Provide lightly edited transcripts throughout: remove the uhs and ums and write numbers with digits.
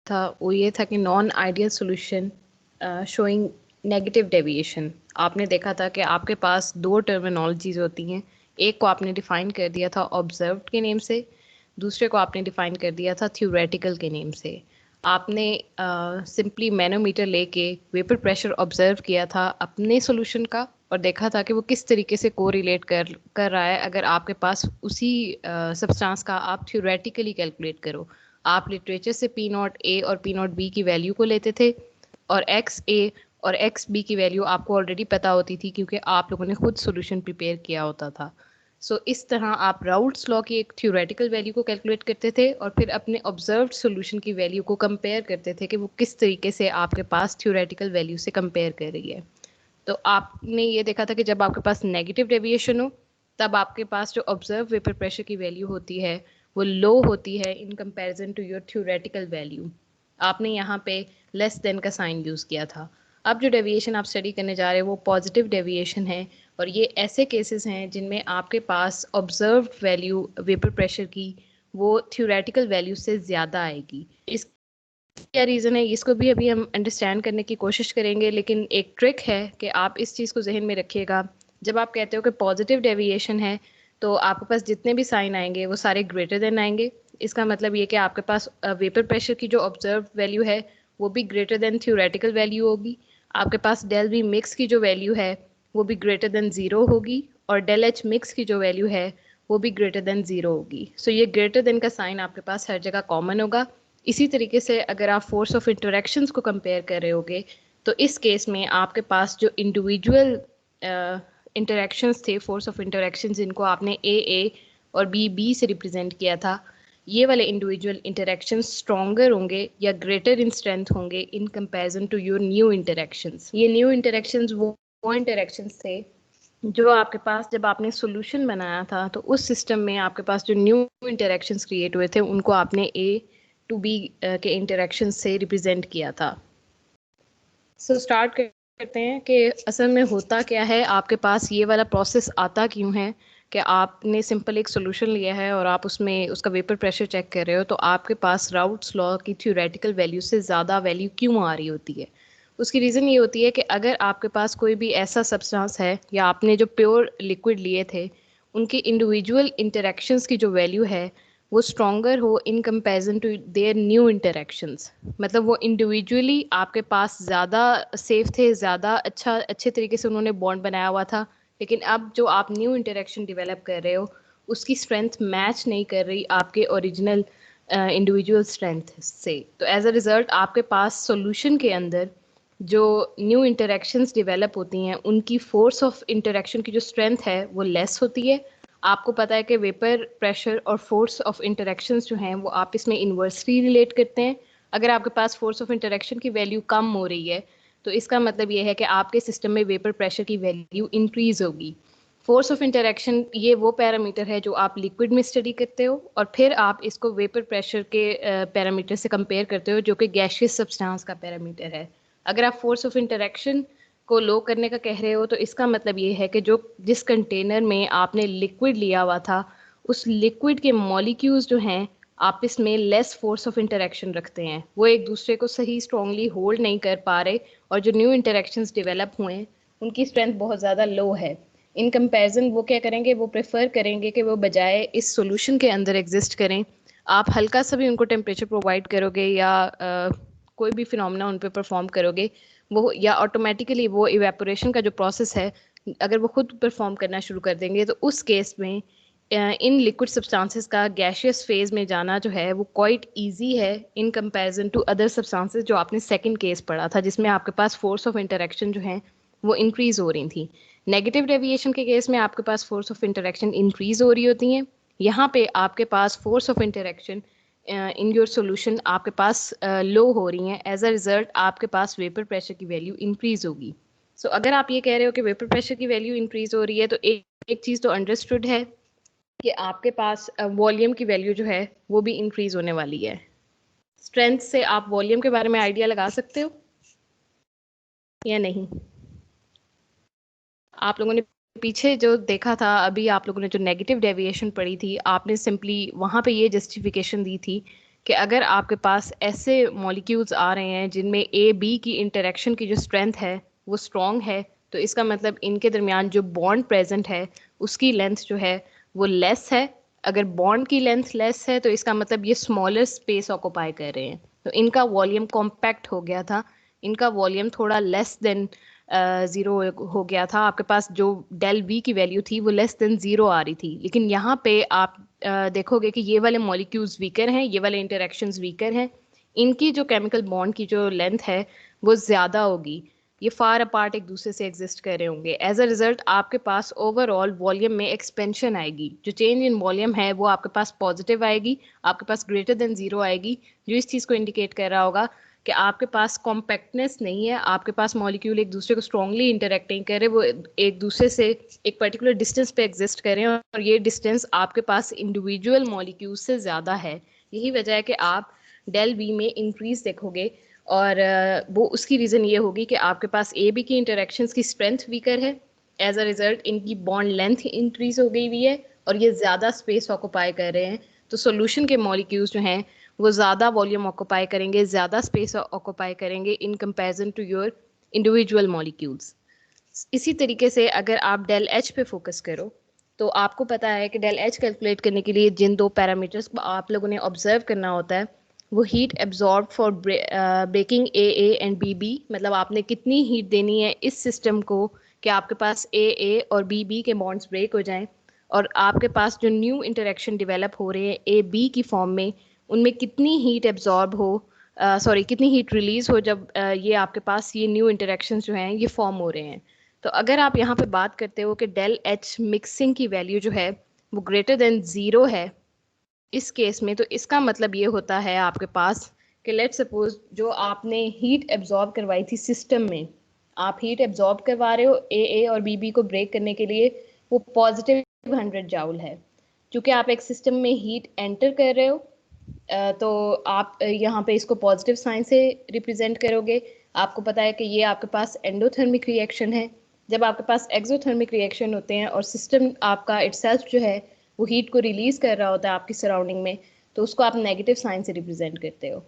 था वो ये था कि non ideal solution showing negative deviation. आपने देखा था कि आपके पास दो टर्मिनोलॉजीज होती हैं। एक को आपने डिफाइन कर दिया था ऑब्जर्व्ड के नेम से, दूसरे को आपने डिफाइन कर दिया था थ्योरेटिकल के नेम से। आपने सिंपली मैनोमीटर लेके वेपर प्रेशर ऑब्जर्व किया था अपने सॉल्यूशन का और देखा था कि वो किस तरीके से कोरिलेट कर रहा है अगर आपके पास उसी सब्सटेंस का आप थ्योरेटिकली कैलकुलेट करो। आप लिटरेचर से पी नॉट ए और पी नॉट बी की वैल्यू को लेते थे और एक्स ए और एक्स बी की वैल्यू आपको ऑलरेडी पता होती थी क्योंकि आप लोगों ने खुद सॉल्यूशन प्रिपेयर किया होता था। इस तरह आप राउल्ट्स लॉ की एक थ्योरेटिकल वैल्यू को कैलकुलेट करते थे और फिर अपने ऑब्जर्व्ड सॉल्यूशन की वैल्यू को कंपेयर करते थे कि वो किस तरीके से आपके पास थ्योरेटिकल वैल्यू से कंपेयर कर रही है। तो आपने ये देखा था कि जब आपके पास नेगेटिव डेविएशन हो तब आपके पास जो ऑब्जर्व वेपर प्रेशर की वैल्यू होती है वो लो होती है in comparison to your theoretical value. आपने यहाँ पे लेस देन का साइन यूज़ किया था। अब जो डेविएशन आप स्टडी करने जा रहे हैं वो पॉजिटिव डेविएशन है और ये ऐसे केसेस हैं जिनमें आपके पास ऑब्जर्व्ड वैल्यू वेपर प्रेशर की वो थ्योरेटिकल वैल्यू से ज़्यादा आएगी। इस क्या रीज़न है इसको भी अभी हम अंडरस्टैंड करने की कोशिश करेंगे, लेकिन एक ट्रिक है कि आप इस चीज़ को जहन में रखिएगा। जब आप कहते हो कि पॉजिटिव डेविएशन है तो आपके पास जितने भी साइन आएंगे वो सारे ग्रेटर देन आएंगे। इसका मतलब ये कि आपके पास वेपर प्रेशर की जो ऑब्जर्व वैल्यू है वो भी ग्रेटर देन थ्योरेटिकल वैल्यू होगी। आपके पास डेल वी मिक्स की जो वैल्यू है वो भी ग्रेटर देन ज़ीरो होगी और डेल एच मिक्स की जो वैल्यू है वो भी ग्रेटर देन ज़ीरो होगी। ये ग्रेटर देन का साइन आपके पास हर जगह कॉमन होगा। इसी तरीके से अगर आप फोर्स ऑफ इंटरेक्शंस को कंपेयर कर रहे होगे तो इस केस में आपके पास जो इंडिविजुअल इंटरेक्शंस थे, फोर्स ऑफ इंटरेक्शंस जिनको आपने ए और बी से रिप्रेजेंट किया था, ये वाले इंडिविजुअल इंटरेक्शंस स्ट्रॉन्गर होंगे या ग्रेटर इन स्ट्रेंथ होंगे in comparison to your new interactions. ये न्यू इंटरेक्शंस वो इंटरेक्शंस थे जो आपके पास जब आपने सॉल्यूशन बनाया था तो उस सिस्टम में आपके पास जो न्यू इंटरेक्शंस क्रिएट हुए थे उनको आपने ए टू बी के इंटरेक्शन से रिप्रेजेंट किया था। स्टार्ट करते हैं कि असल में होता क्या है, आपके पास ये वाला प्रोसेस आता क्यों है कि आपने सिंपल एक सॉल्यूशन लिया है और आप उसमें उसका वेपर प्रेशर चेक कर रहे हो तो आपके पास राउट्स लॉ की थ्योरेटिकल वैल्यू से ज़्यादा वैल्यू क्यों आ रही होती है। उसकी रीज़न ये होती है कि अगर आपके पास कोई भी ऐसा सब्सटेंस है या आपने जो प्योर लिक्विड लिए थे उनके इंडिविजुअल इंटरेक्शंस की जो वैल्यू है वो स्ट्रॉन्गर हो in comparison to their new interactions, मतलब वो इंडिविजुअली आपके पास ज़्यादा सेफ थे, ज़्यादा अच्छे तरीके से उन्होंने बॉन्ड बनाया हुआ था, लेकिन अब जो आप न्यू इंटरेक्शन डेवलप कर रहे हो उसकी स्ट्रेंथ मैच नहीं कर रही आपके ओरिजिनल इंडिविजुअल स्ट्रेंथ से। तो एज अ रिज़ल्ट आपके पास सॉल्यूशन के अंदर जो न्यू इंटरेक्शंस डेवलप होती हैं उनकी फोर्स ऑफ इंटरेक्शन की जो स्ट्रेंथ है वो लेस होती है। आपको पता है कि वेपर प्रेशर और फोर्स ऑफ इंटरेक्शंस जो हैं वो आप इसमें इन्वर्सली रिलेट करते हैं। अगर आपके पास फोर्स ऑफ इंटरेक्शन की वैल्यू कम हो रही है तो इसका मतलब ये है कि आपके सिस्टम में वेपर प्रेशर की वैल्यू इंक्रीज होगी। फोर्स ऑफ इंटरेक्शन ये वो पैरामीटर है जो आप लिक्विड में स्टडी करते हो और फिर आप इसको वेपर प्रेशर के पैरामीटर से कंपेयर करते हो जो कि गैशियस सब्सटेंस का पैरामीटर है। अगर आप फोर्स ऑफ इंटरेक्शन को लो करने का कह रहे हो तो इसका मतलब ये है कि जो जिस कंटेनर में आपने लिक्विड लिया हुआ था उस लिक्विड के मॉलिक्यूल्स जो हैं आपस में लेस फोर्स ऑफ इंटरेक्शन रखते हैं, वो एक दूसरे को सही स्ट्रांगली होल्ड नहीं कर पा रहे और जो न्यू इंटरेक्शंस डेवलप हुए हैं उनकी स्ट्रेंथ बहुत ज़्यादा लो है। इन कंपैरिजन वो क्या करेंगे, वो प्रेफर करेंगे कि वो बजाय इस सॉल्यूशन के अंदर एग्जिस्ट करें। आप हल्का सा भी उनको टेम्परेचर प्रोवाइड करोगे या कोई भी फिनोमेना उन पर परफॉर्म करोगे वो या ऑटोमेटिकली वो इवेपोरेशन का जो प्रोसेस है अगर वो खुद परफॉर्म करना शुरू कर देंगे तो उस केस में इन लिक्विड सब्सटेंसेस का गैशियस फेज में जाना जो है वो क्वाइट इजी है in comparison to other substances जो आपने सेकंड केस पढ़ा था जिसमें आपके पास फोर्स ऑफ इंटरेक्शन जो है वो इंक्रीज हो रही थी। नेगेटिव डेविएशन के केस में आपके पास फोर्स ऑफ इंटरेक्शन इंक्रीज हो रही होती हैं। यहाँ पे आपके पास force of interaction in your solution आपके पास लो हो रही हैं। एज अ रिजल्ट आपके पास वेपर प्रेशर की वैल्यू इंक्रीज होगी। अगर आप ये कह रहे हो कि वेपर प्रेशर की वैल्यू इंक्रीज हो रही है तो एक चीज़ तो अंडरस्टूड है कि आपके पास वॉल्यूम की वैल्यू जो है वो भी इंक्रीज होने वाली है। स्ट्रेंथ से आप वॉल्यूम के बारे में आइडिया लगा सकते हो या नहीं? आप लोगों ने पीछे जो देखा था, अभी आप लोगों ने जो नेगेटिव डेविएशन पढ़ी थी, आपने सिंपली वहाँ पे ये जस्टिफिकेशन दी थी कि अगर आपके पास ऐसे मॉलिक्यूल्स आ रहे हैं जिनमें ए बी की इंटरेक्शन की जो स्ट्रेंथ है वो स्ट्रॉन्ग है, तो इसका मतलब इनके दरमियान जो बॉन्ड प्रेजेंट है उसकी लेंथ जो है वो लेस है। अगर बॉन्ड की लेंथ लेस है तो इसका मतलब ये स्मॉलर स्पेस ऑक्यूपाई कर रहे हैं, तो इनका वॉल्यूम कॉम्पैक्ट हो गया था, इनका वॉल्यूम थोड़ा लेस देन ज़ीरो हो गया था। आपके पास जो डेल वी की वैल्यू थी वो लेस देन ज़ीरो आ रही थी, लेकिन यहाँ पे आप देखोगे कि ये वाले मॉलिक्यूल्स वीकर हैं, ये वाले इंटरेक्शंस वीकर हैं, इनकी जो केमिकल बॉन्ड की जो लेंथ है वो ज़्यादा होगी, ये फार अपार्ट एक दूसरे से एग्जिस्ट कर रहे होंगे। एज अ रिजल्ट आपके पास ओवरऑल वॉल्यूम में एक्सपेंशन आएगी, जो चेंज इन वॉल्यूम है वो आपके पास पॉजिटिव आएगी, आपके पास ग्रेटर देन ज़ीरो आएगी, जो इस चीज़ को इंडिकेट कर रहा होगा कि आपके पास कॉम्पैक्टनेस नहीं है, आपके पास मॉलिक्यूल एक दूसरे को स्ट्रांगली इंटरेक्ट नहीं कर रहे, वो एक दूसरे से एक पर्टिकुलर डिस्टेंस पे एग्जिस्ट कर रहे हैं, और ये डिस्टेंस आपके पास इंडिविजुअल मॉलिक्यूल से ज़्यादा है। यही वजह है कि आप डेल वी में इंक्रीज देखोगे, और वो उसकी रीज़न ये होगी कि आपके पास ए बी की इंटरेक्शंस की स्ट्रेंथ वीकर है, एज अ रिजल्ट इनकी बॉन्ड लेंथ इंक्रीज हो गई हुई है और ये ज़्यादा स्पेस ऑक्यूपाई कर रहे हैं। तो सोल्यूशन के मॉलिक्यूल्स जो हैं वो ज़्यादा वॉल्यूम ऑक्यूपाई करेंगे, ज़्यादा स्पेस ऑक्यूपाई करेंगे in comparison to your individual molecules. इसी तरीके से अगर आप डेल एच पे फोकस करो तो आपको पता है कि डेल एच कैलकुलेट करने के लिए जिन दो पैरामीटर्स को आप लोगों ने ऑब्जर्व करना होता है वो heat absorb for breaking A and B, मतलब आपने कितनी हीट देनी है इस सिस्टम को कि आपके पास ए और बी के बॉन्ड्स ब्रेक हो जाएं, और आपके पास जो न्यू इंटरेक्शन डेवलप हो रहे हैं ए बी की फॉर्म में उनमें कितनी हीट एब्जॉर्ब हो, सॉरी कितनी हीट रिलीज हो जब ये आपके पास ये न्यू इंटरेक्शंस जो हैं ये फॉर्म हो रहे हैं। तो अगर आप यहाँ पे बात करते हो कि डेल एच मिक्सिंग की वैल्यू जो है वो ग्रेटर देन ज़ीरो है इस केस में, तो इसका मतलब ये होता है आपके पास कि लेट सपोज जो आपने हीट एब्जॉर्ब करवाई थी सिस्टम में, आप हीट एब्जॉर्ब करवा रहे हो ए और बी को ब्रेक करने के लिए, वो पॉजिटिव 100 जूल है। क्योंकि आप एक सिस्टम में हीट एंटर कर रहे हो, तो आप यहाँ पे इसको पॉजिटिव साइन से रिप्रेजेंट करोगे। आपको पता है कि ये आपके पास एंडोथर्मिक रिएक्शन है। जब आपके पास एक्सोथर्मिक रिएक्शन होते हैं और सिस्टम आपका इटसेल्फ जो है वो हीट को रिलीज कर रहा होता है आपकी सराउंडिंग में, तो उसको आप नेगेटिव साइन से रिप्रेजेंट करते हो।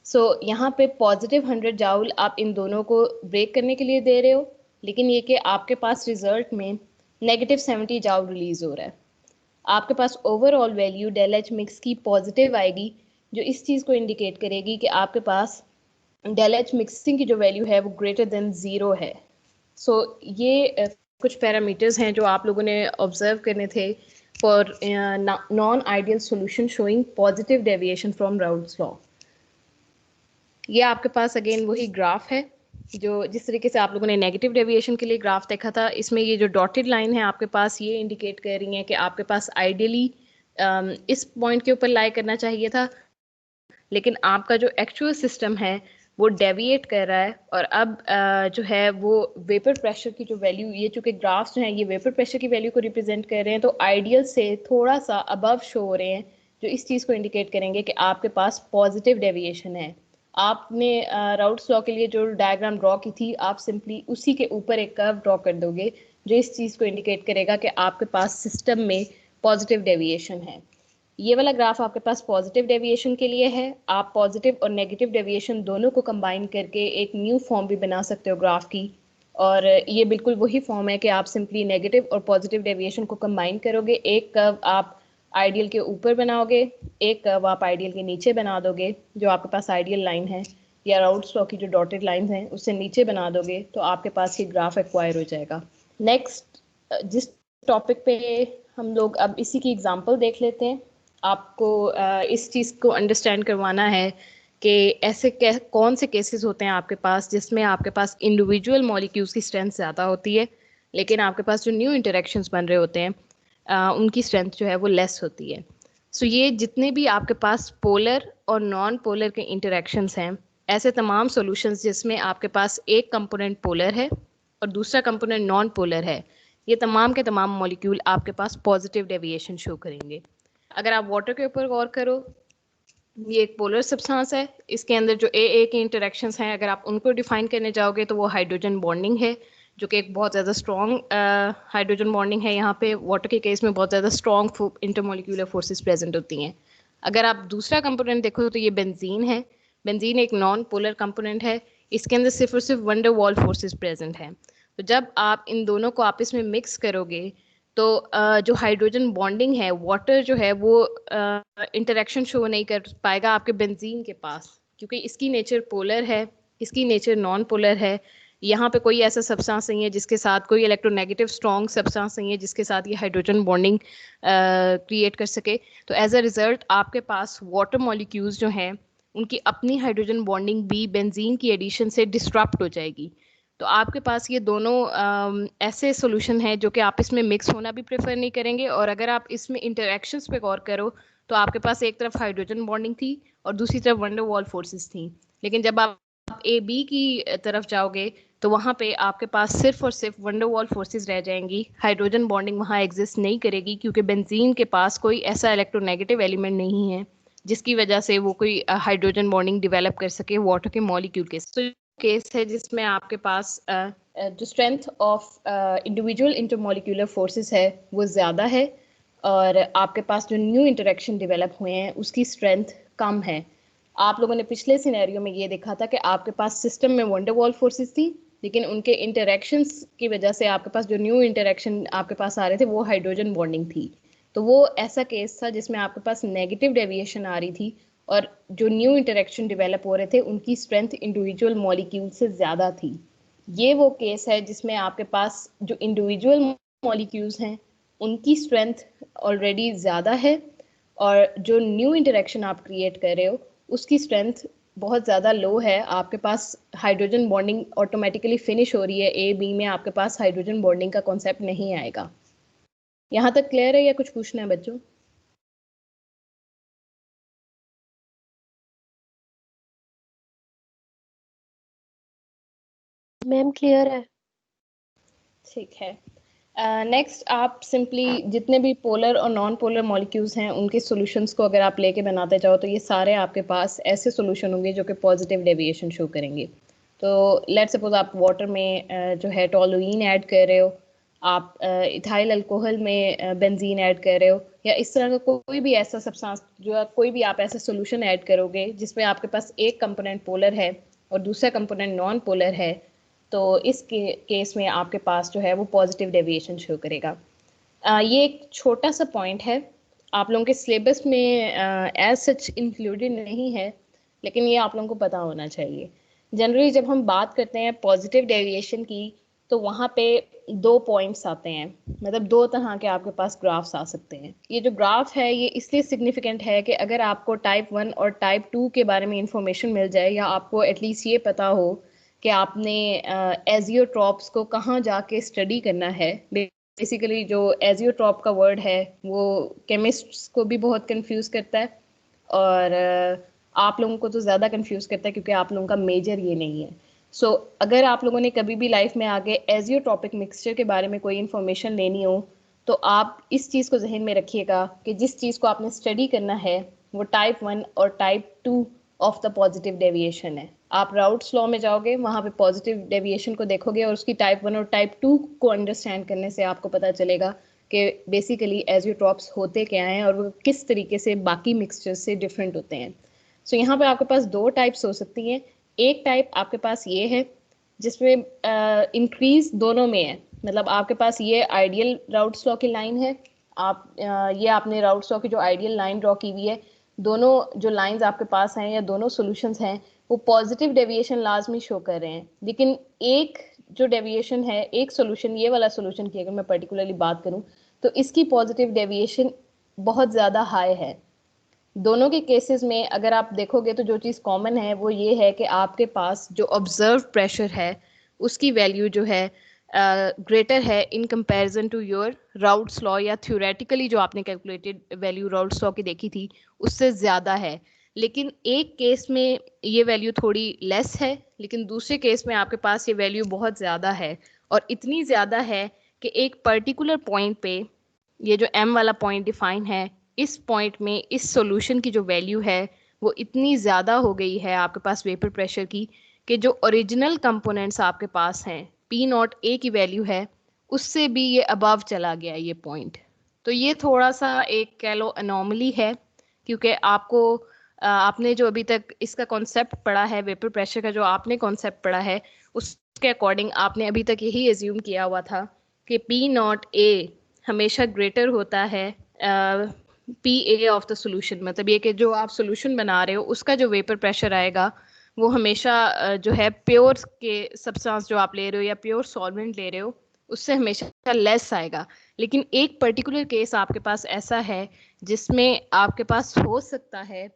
सो यहाँ पे पॉजिटिव 100 जूल आप इन दोनों को ब्रेक करने के लिए दे रहे हो, लेकिन ये कि आपके पास रिजल्ट में नेगेटिव 70 जूल रिलीज हो रहा है। आपके पास overall value del H mix की पॉजिटिव आएगी, जो इस चीज़ को इंडिकेट करेगी कि आपके पास डेल एच मिक्सिंग की जो वैल्यू है वो ग्रेटर देन ज़ीरो है। सो ये कुछ पैरामीटर्स हैं जो आप लोगों ने ऑब्जर्व करने थे for non ideal solution showing positive deviation from Raoult's law. ये आपके पास अगेन वही ग्राफ है जो जिस तरीके से आप लोगों ने नेगेटिव डेविएशन के लिए ग्राफ देखा था, इसमें ये जो डॉटेड लाइन है आपके पास ये इंडिकेट कर रही है कि आपके पास आइडियली इस पॉइंट के ऊपर लाई करना चाहिए था, लेकिन आपका जो एक्चुअल सिस्टम है वो डेविएट कर रहा है, और अब जो है वो वेपर प्रेशर की जो वैल्यू, ये चूंकि ग्राफ्स जो हैं ये वेपर प्रेशर की वैल्यू को रिप्रेजेंट कर रहे हैं, तो आइडियल से थोड़ा सा अबव शो हो रहे हैं, जो इस चीज़ को इंडिकेट करेंगे कि आपके पास पॉजिटिव डेविएशन है। आपने राउट्स लॉ के लिए जो डायग्राम ड्रॉ की थी आप सिंपली उसी के ऊपर एक कर्व ड्रॉ कर दोगे, जो इस चीज़ को इंडिकेट करेगा कि आपके पास सिस्टम में पॉजिटिव डेविएशन है। ये वाला ग्राफ आपके पास पॉजिटिव डेविएशन के लिए है। आप पॉजिटिव और नेगेटिव डेविएशन दोनों को कंबाइन करके एक न्यू फॉर्म भी बना सकते हो ग्राफ की, और ये बिल्कुल वही फॉर्म है कि आप सिंपली नेगेटिव और पॉजिटिव डेविएशन को कंबाइन करोगे, एक कर्व आप आइडियल के ऊपर बनाओगे, एक कर्व आप आइडियल के नीचे बना दोगे, जो आपके पास आइडियल लाइन है या राउट्स लॉ की जो डॉटेड लाइन है उससे नीचे बना दोगे, तो आपके पास ये ग्राफ एक्वायर हो जाएगा। नेक्स्ट जिस टॉपिक पे हम लोग अब इसी की एग्जांपल देख लेते हैं, आपको इस चीज़ को अंडरस्टैंड करवाना है कि ऐसे कौन से केसेस होते हैं आपके पास जिसमें आपके पास इंडिविजुअल मॉलिक्यूल्स की स्ट्रेंथ ज़्यादा होती है, लेकिन आपके पास जो न्यू इंटरेक्शंस बन रहे होते हैं उनकी स्ट्रेंथ जो है वो लेस होती है। सो ये जितने भी आपके पास पोलर और नॉन पोलर के इंटरेक्शंस हैं, ऐसे तमाम सॉल्यूशंस जिसमें आपके पास एक कंपोनेंट पोलर है और दूसरा कंपोनेंट नॉन पोलर है, ये तमाम के तमाम मॉलिक्यूल आपके पास पॉजिटिव डेविएशन शो करेंगे। अगर आप वाटर के ऊपर गौर करो, ये एक पोलर सब्सटेंस है, इसके अंदर जो ए के इंटरेक्शंस हैं अगर आप उनको डिफाइन करने जाओगे तो वो हाइड्रोजन बॉन्डिंग है, जो कि एक बहुत ज़्यादा स्ट्रॉन्ग हाइड्रोजन बॉन्डिंग है। यहाँ पे वाटर के केस में बहुत ज़्यादा स्ट्रॉन्ग इंटरमोलिक्यूलर फोर्सेस प्रेजेंट होती हैं। अगर आप दूसरा कंपोनेंट देखो तो ये बेंजीन है। बेंजीन एक नॉन पोलर कंपोनेंट है, इसके अंदर सिर्फ और सिर्फ वंडर वॉल फोर्सेस प्रेजेंट हैं। तो जब आप इन दोनों को आपस में मिक्स करोगे तो जो हाइड्रोजन बॉन्डिंग है, वाटर जो है वो इंटरेक्शन शो नहीं कर पाएगा आपके बेंजीन के पास, क्योंकि इसकी नेचर पोलर है, इसकी नेचर नॉन पोलर है। यहाँ पे कोई ऐसा सब्सटेंस नहीं है जिसके साथ, कोई इलेक्ट्रोनेगेटिव स्ट्रॉन्ग सब्सटेंस नहीं है जिसके साथ ये हाइड्रोजन बॉन्डिंग क्रिएट कर सके। तो एज अ रिजल्ट आपके पास वाटर मॉलिक्यूल्स जो हैं उनकी अपनी हाइड्रोजन बॉन्डिंग भी बेंजीन की एडिशन से डिस्ट्रप्ट हो जाएगी। तो आपके पास ये दोनों ऐसे सॉल्यूशन हैं जो कि आप इसमें मिक्स होना भी प्रेफर नहीं करेंगे। और अगर आप इसमें इंटरेक्शंस पे गौर करो तो आपके पास एक तरफ हाइड्रोजन बॉन्डिंग थी और दूसरी तरफ वंडर वॉल फोर्सेस थी। लेकिन जब आप ए बी की तरफ जाओगे तो वहाँ पे आपके पास सिर्फ और सिर्फ वंडर वॉल फोर्सेस रह जाएंगी, हाइड्रोजन बॉन्डिंग वहाँ एग्जिस्ट नहीं करेगी, क्योंकि बेंजीन के पास कोई ऐसा इलेक्ट्रोनेगेटिव एलिमेंट नहीं है जिसकी वजह से वो कोई हाइड्रोजन बॉन्डिंग डेवलप कर सके वाटर के मॉलिक्यूल के। तो केस है जिसमें आपके पास जो strength of individual intermolecular forces है वो ज़्यादा है, और आपके पास जो न्यू इंटरेक्शन डेवलप हुए हैं उसकी स्ट्रेंथ कम है। आप लोगों ने पिछले सिनेरियो में ये देखा था कि आपके पास सिस्टम में वंडर वॉल फोर्सेस थी, लेकिन उनके इंटरेक्शंस की वजह से आपके पास जो न्यू इंटरेक्शन आपके पास आ रहे थे वो हाइड्रोजन बॉन्डिंग थी। तो वो ऐसा केस था जिसमें आपके पास नेगेटिव डेविएशन आ रही थी, और जो न्यू इंटरेक्शन डेवलप हो रहे थे उनकी स्ट्रेंथ इंडिविजुअल मॉलिक्यूल से ज़्यादा थी। ये वो केस है जिसमें आपके पास जो इंडिविजुअल मॉलिक्यूल्स हैं उनकी स्ट्रेंथ ऑलरेडी ज़्यादा है, और जो न्यू इंटरेक्शन आप क्रिएट कर रहे हो उसकी स्ट्रेंथ बहुत ज़्यादा लो है। आपके पास हाइड्रोजन बॉन्डिंग ऑटोमेटिकली फिनिश हो रही है, ए बी में आपके पास हाइड्रोजन बॉन्डिंग का कॉन्सेप्ट नहीं आएगा। यहाँ तक क्लियर है या कुछ पूछना है बच्चों? मैम क्लियर है। ठीक है। नेक्स्ट आप सिंपली जितने भी पोलर और नॉन पोलर मॉलिक्यूल्स हैं उनके सॉल्यूशंस को अगर आप लेके बनाते जाओ तो ये सारे आपके पास ऐसे सॉल्यूशन होंगे जो कि पॉजिटिव डेविएशन शो करेंगे। तो लेट्स सपोज आप वाटर में जो है टोलुइन ऐड कर रहे हो, आप इथाइल अल्कोहल में बेंजीन ऐड कर रहे हो, या इस तरह का कोई भी ऐसा सब्सटेंस जो कोई भी आप ऐसा सॉल्यूशन ऐड करोगे जिसमें आपके पास एक कंपोनेंट पोलर है और दूसरा कंपोनेंट नॉन पोलर है, तो इस केस में आपके पास जो है वो पॉजिटिव डेविएशन शो करेगा। ये एक छोटा सा पॉइंट है, आप लोगों के सिलेबस में एज सच इंक्लूडेड नहीं है, लेकिन ये आप लोगों को पता होना चाहिए। जनरली जब हम बात करते हैं पॉजिटिव डेविएशन की तो वहाँ पे दो पॉइंट्स आते हैं, मतलब दो तरह के आपके पास ग्राफ्स आ सकते हैं। ये जो ग्राफ है ये इसलिए सिग्निफिकेंट है कि अगर आपको टाइप 1 और टाइप 2 के बारे में इंफॉर्मेशन मिल जाए, या आपको एटलीस्ट ये पता हो कि आपने एजियोट्रॉप्स को कहाँ जाके स्टडी करना है। बेसिकली जो एजियोट्रॉप का वर्ड है वो केमिस्ट्स को भी बहुत कंफ्यूज करता है, और आप लोगों को तो ज़्यादा कंफ्यूज करता है क्योंकि आप लोगों का मेजर ये नहीं है। सो अगर आप लोगों ने कभी भी लाइफ में आगे एजियोट्रॉपिक मिक्सचर के बारे में कोई इन्फॉर्मेशन लेनी हो तो आप इस चीज़ को जहन में रखिएगा कि जिस चीज़ को आपने स्टडी करना है वो टाइप 1 और type 2 of the positive deviation है। आप राउट्स लॉ में जाओगे, वहाँ पे पॉजिटिव डेविएशन को देखोगे और उसकी टाइप 1 और टाइप 2 को अंडरस्टैंड करने से आपको पता चलेगा कि बेसिकली एजियोट्रॉप्स होते क्या हैं और वो किस तरीके से बाकी मिक्सचर्स से डिफरेंट होते हैं। सो यहाँ पे आपके पास दो टाइप्स हो सकती हैं। एक टाइप आपके पास ये है जिसमें इंक्रीज दोनों में है, मतलब आपके पास ये आइडियल राउट्स लॉ की लाइन है, आप ये आपने राउट्स लॉ की जो आइडियल लाइन ड्रॉ की हुई है, दोनों जो लाइंस आपके पास हैं या दोनों सॉल्यूशंस हैं वो पॉजिटिव डेविएशन लाजमी शो कर रहे हैं। लेकिन एक जो डेविएशन है, एक सॉल्यूशन, ये वाला सॉल्यूशन की अगर मैं पर्टिकुलरली बात करूं तो इसकी पॉजिटिव डेविएशन बहुत ज़्यादा हाई है। दोनों के केसेस में अगर आप देखोगे तो जो चीज़ कॉमन है वो ये है कि आपके पास जो ऑब्जर्व प्रेशर है उसकी वैल्यू जो है ग्रेटर है in comparison to your Raoult's law, या थ्योरेटिकली जो आपने कैलकुलेटेड वैल्यू राउट्स लॉ की देखी थी उससे ज़्यादा है। लेकिन एक केस में ये वैल्यू थोड़ी लेस है, लेकिन दूसरे केस में आपके पास ये वैल्यू बहुत ज़्यादा है, और इतनी ज़्यादा है कि एक पर्टिकुलर पॉइंट पे, ये जो m वाला पॉइंट डिफाइन है, इस पॉइंट में इस सॉल्यूशन की जो वैल्यू है वो इतनी ज़्यादा हो गई है आपके पास वेपर प्रेशर की कि जो ओरिजिनल कंपोनेंट्स आपके पास हैं पी नॉट ए की वैल्यू है उससे भी ये अबव चला गया ये पॉइंट। तो ये थोड़ा सा एक कह लो अनोमली है, क्योंकि आपको आपने जो अभी तक इसका कॉन्सेप्ट पढ़ा है, वेपर प्रेशर का जो आपने कॉन्सेप्ट पढ़ा है, उसके अकॉर्डिंग आपने अभी तक यही एज्यूम किया हुआ था कि पी नॉट ए हमेशा ग्रेटर होता है P A of the solution. मतलब ये कि जो आप सोल्यूशन बना रहे हो उसका जो वेपर प्रेशर आएगा वो हमेशा जो है प्योर के सब्सटेंस जो आप ले रहे हो या प्योर सॉल्वेंट ले रहे हो उससे हमेशा लेस आएगा। लेकिन एक पर्टिकुलर केस आपके पास ऐसा है जिसमें आपके पास हो सकता है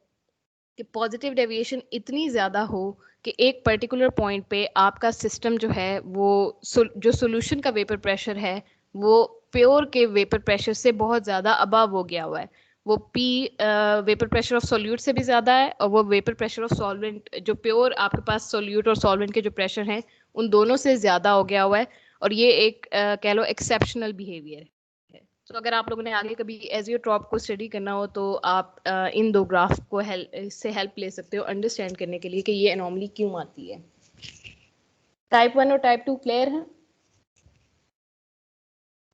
कि पॉजिटिव डेविएशन इतनी ज़्यादा हो कि एक पर्टिकुलर पॉइंट पे आपका सिस्टम जो है वो जो सोल्यूशन का वेपर प्रेशर है वो प्योर के वेपर प्रेशर से बहुत ज़्यादा अबव हो गया हुआ है। वो P vapour pressure of solute से भी ज़्यादा है और वो वेपर प्रेशर ऑफ सॉल्वेंट जो प्योर आपके पास सोल्यूट और सॉल्वेंट के जो प्रेशर हैं उन दोनों से ज़्यादा हो गया हुआ है। और ये एक कह लो एक्सेप्शनल बिहेवियर है। तो अगर आप लोगों ने आगे कभी एजियोट्रॉप को स्टडी करना हो तो आप इन दो ग्राफ को से हेल्प ले सकते हो अंडरस्टैंड करने के लिए कि ये एनॉमली क्यों आती है। टाइप 1 और टाइप 2 क्लियर है।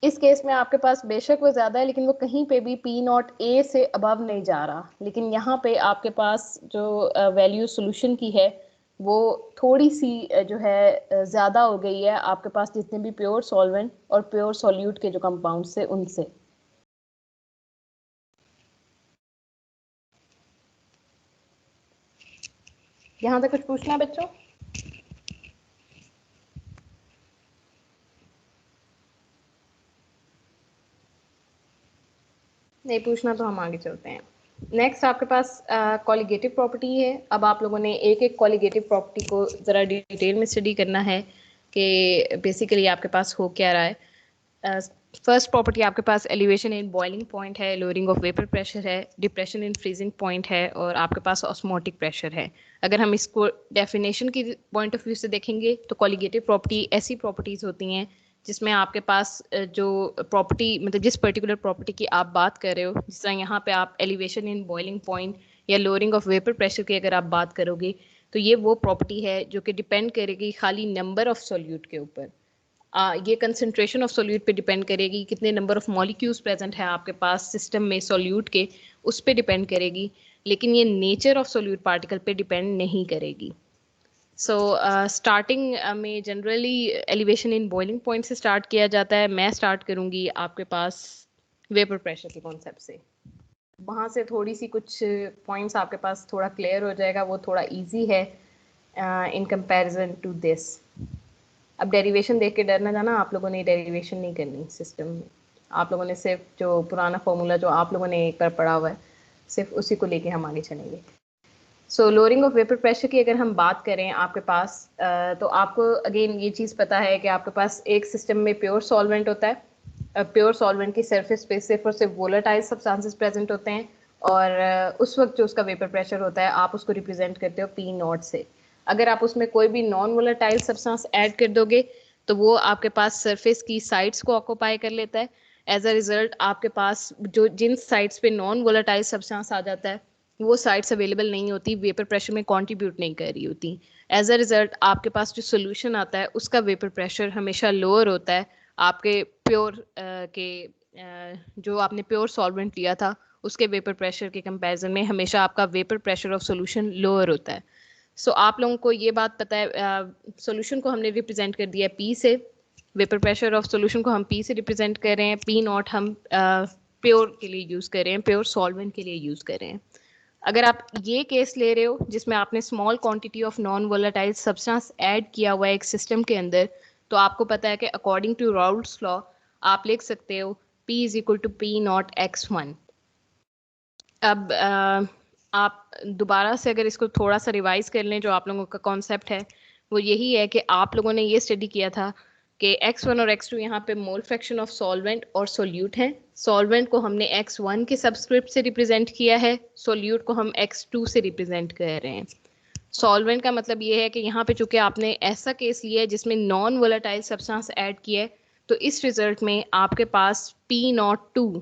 इस केस में आपके पास बेशक वो ज़्यादा है लेकिन वो कहीं पे भी पी नॉट ए से अबव नहीं जा रहा, लेकिन यहाँ पे आपके पास जो वैल्यू सोल्यूशन की है वो थोड़ी सी जो है ज़्यादा हो गई है आपके पास जितने भी प्योर सॉल्वेंट और प्योर सॉल्यूट के जो कंपाउंड से उनसे। यहाँ तक कुछ पूछना है बच्चों? नहीं पूछना तो हम आगे चलते हैं। नेक्स्ट आपके पास कॉलिगेटिव प्रॉपर्टी है। अब आप लोगों ने एक एक कॉलिगेटिव प्रॉपर्टी को ज़रा डिटेल में स्टडी करना है कि बेसिकली आपके पास हो क्या रहा है। फर्स्ट प्रॉपर्टी आपके पास एलिवेशन इन बॉइलिंग पॉइंट है, लोअरिंग ऑफ वेपर प्रेशर है, डिप्रेशन इन फ्रीजिंग पॉइंट है और आपके पास ऑस्मोटिक प्रेशर है। अगर हम इसको डेफिनेशन की पॉइंट ऑफ व्यू से देखेंगे तो कॉलिगेटिव प्रॉपर्टी ऐसी प्रॉपर्टीज़ होती हैं जिसमें आपके पास जो प्रॉपर्टी मतलब जिस पर्टिकुलर प्रॉपर्टी की आप बात कर रहे हो, जिस तरह यहाँ पे आप एलिवेशन इन बॉइलिंग पॉइंट या लोअरिंग ऑफ वेपर प्रेशर की अगर आप बात करोगे तो ये वो प्रॉपर्टी है जो कि डिपेंड करेगी खाली नंबर ऑफ सोल्यूट के ऊपर। ये कंसंट्रेशन ऑफ सोल्यूट पे डिपेंड करेगी, कितने नंबर ऑफ मॉलिक्यूल्स प्रेजेंट है आपके पास सिस्टम में सोल्यूट के, उस पे डिपेंड करेगी। लेकिन ये नेचर ऑफ सोल्यूट पार्टिकल पे डिपेंड नहीं करेगी। सो स्टार्टिंग में generally elevation in boiling point से स्टार्ट किया जाता है। मैं स्टार्ट करूंगी आपके पास वेपर प्रेशर के कॉन्सेप्ट से। वहाँ से थोड़ी सी कुछ पॉइंट्स आपके पास थोड़ा क्लियर हो जाएगा, वो थोड़ा इजी है इन कंपैरिजन टू दिस। अब डेरिवेशन देख के डरना जाना, आप लोगों ने डेरिवेशन नहीं करनी सिस्टम में। आप लोगों ने सिर्फ जो पुराना फॉर्मूला जो आप लोगों ने एक बार पढ़ा हुआ है सिर्फ उसी को लेके हम आगे चलेंगे। सो लोअरिंग ऑफ वेपर प्रेशर की अगर हम बात करें आपके पास तो आपको अगेन ये चीज़ पता है कि आपके पास एक सिस्टम में प्योर सॉल्वेंट होता है। प्योर सॉल्वेंट की सरफेस पे सिर्फ और सिर्फ वोलेटाइल सब्सटेंसेस प्रेजेंट होते हैं और उस वक्त जो उसका वेपर प्रेशर होता है आप उसको रिप्रेजेंट करते हो पी नॉट से। अगर आप उसमें कोई भी नॉन वोलेटाइल सब्सटेंस ऐड कर दोगे तो वो आपके पास सरफेस की साइड्स को ऑक्यूपाई कर लेता है। एज अ रिजल्ट आपके पास जो जिन साइड्स पे नॉन वोलेटाइल सब्सटेंस आ जाता है वो साइट्स अवेलेबल नहीं होती, वेपर प्रेशर में कंट्रीब्यूट नहीं कर रही होती। एज अ रिजल्ट आपके पास जो सोल्यूशन आता है उसका वेपर प्रेशर हमेशा लोअर होता है आपके प्योर जो आपने प्योर सॉल्वेंट लिया था उसके वेपर प्रेशर के कंपैरिजन में हमेशा आपका vapour pressure of solution lower होता है। सो आप लोगों को ये बात पता है, सोल्यूशन को हमने रिप्रेजेंट कर दिया पी से, वेपर प्रेशर ऑफ सोल्यूशन को हम पी से रिप्रेजेंट कर रहे हैं, पी नॉट हम प्योर के लिए यूज़ कर रहे हैं, प्योर सॉल्वेंट के लिए यूज़ कर रहे हैं। अगर आप ये केस ले रहे हो जिसमें आपने small quantity of non volatile substance add किया हुआ है एक सिस्टम के अंदर, तो आपको पता है कि अकॉर्डिंग टू राउल्ट्स लॉ आप लिख सकते हो P is equal to P naught x1। अब आप दोबारा से अगर इसको थोड़ा सा रिवाइज कर लें, जो आप लोगों का कॉन्सेप्ट है वो यही है कि आप लोगों ने ये स्टडी किया था कि x1 और x2 यहाँ पे मोल फ्रैक्शन ऑफ सॉल्वेंट और सोल्यूट हैं। सॉल्वेंट को हमने x1 के सबस्क्रिप्ट से रिप्रेजेंट किया है, सोल्यूट को हम x2 से रिप्रेजेंट कर रहे हैं। सॉल्वेंट का मतलब ये है कि यहाँ पे चूंकि आपने ऐसा केस लिया है जिसमें नॉन वोलेटाइल सब्सटेंस ऐड किया है तो इस रिजल्ट में आपके पास P02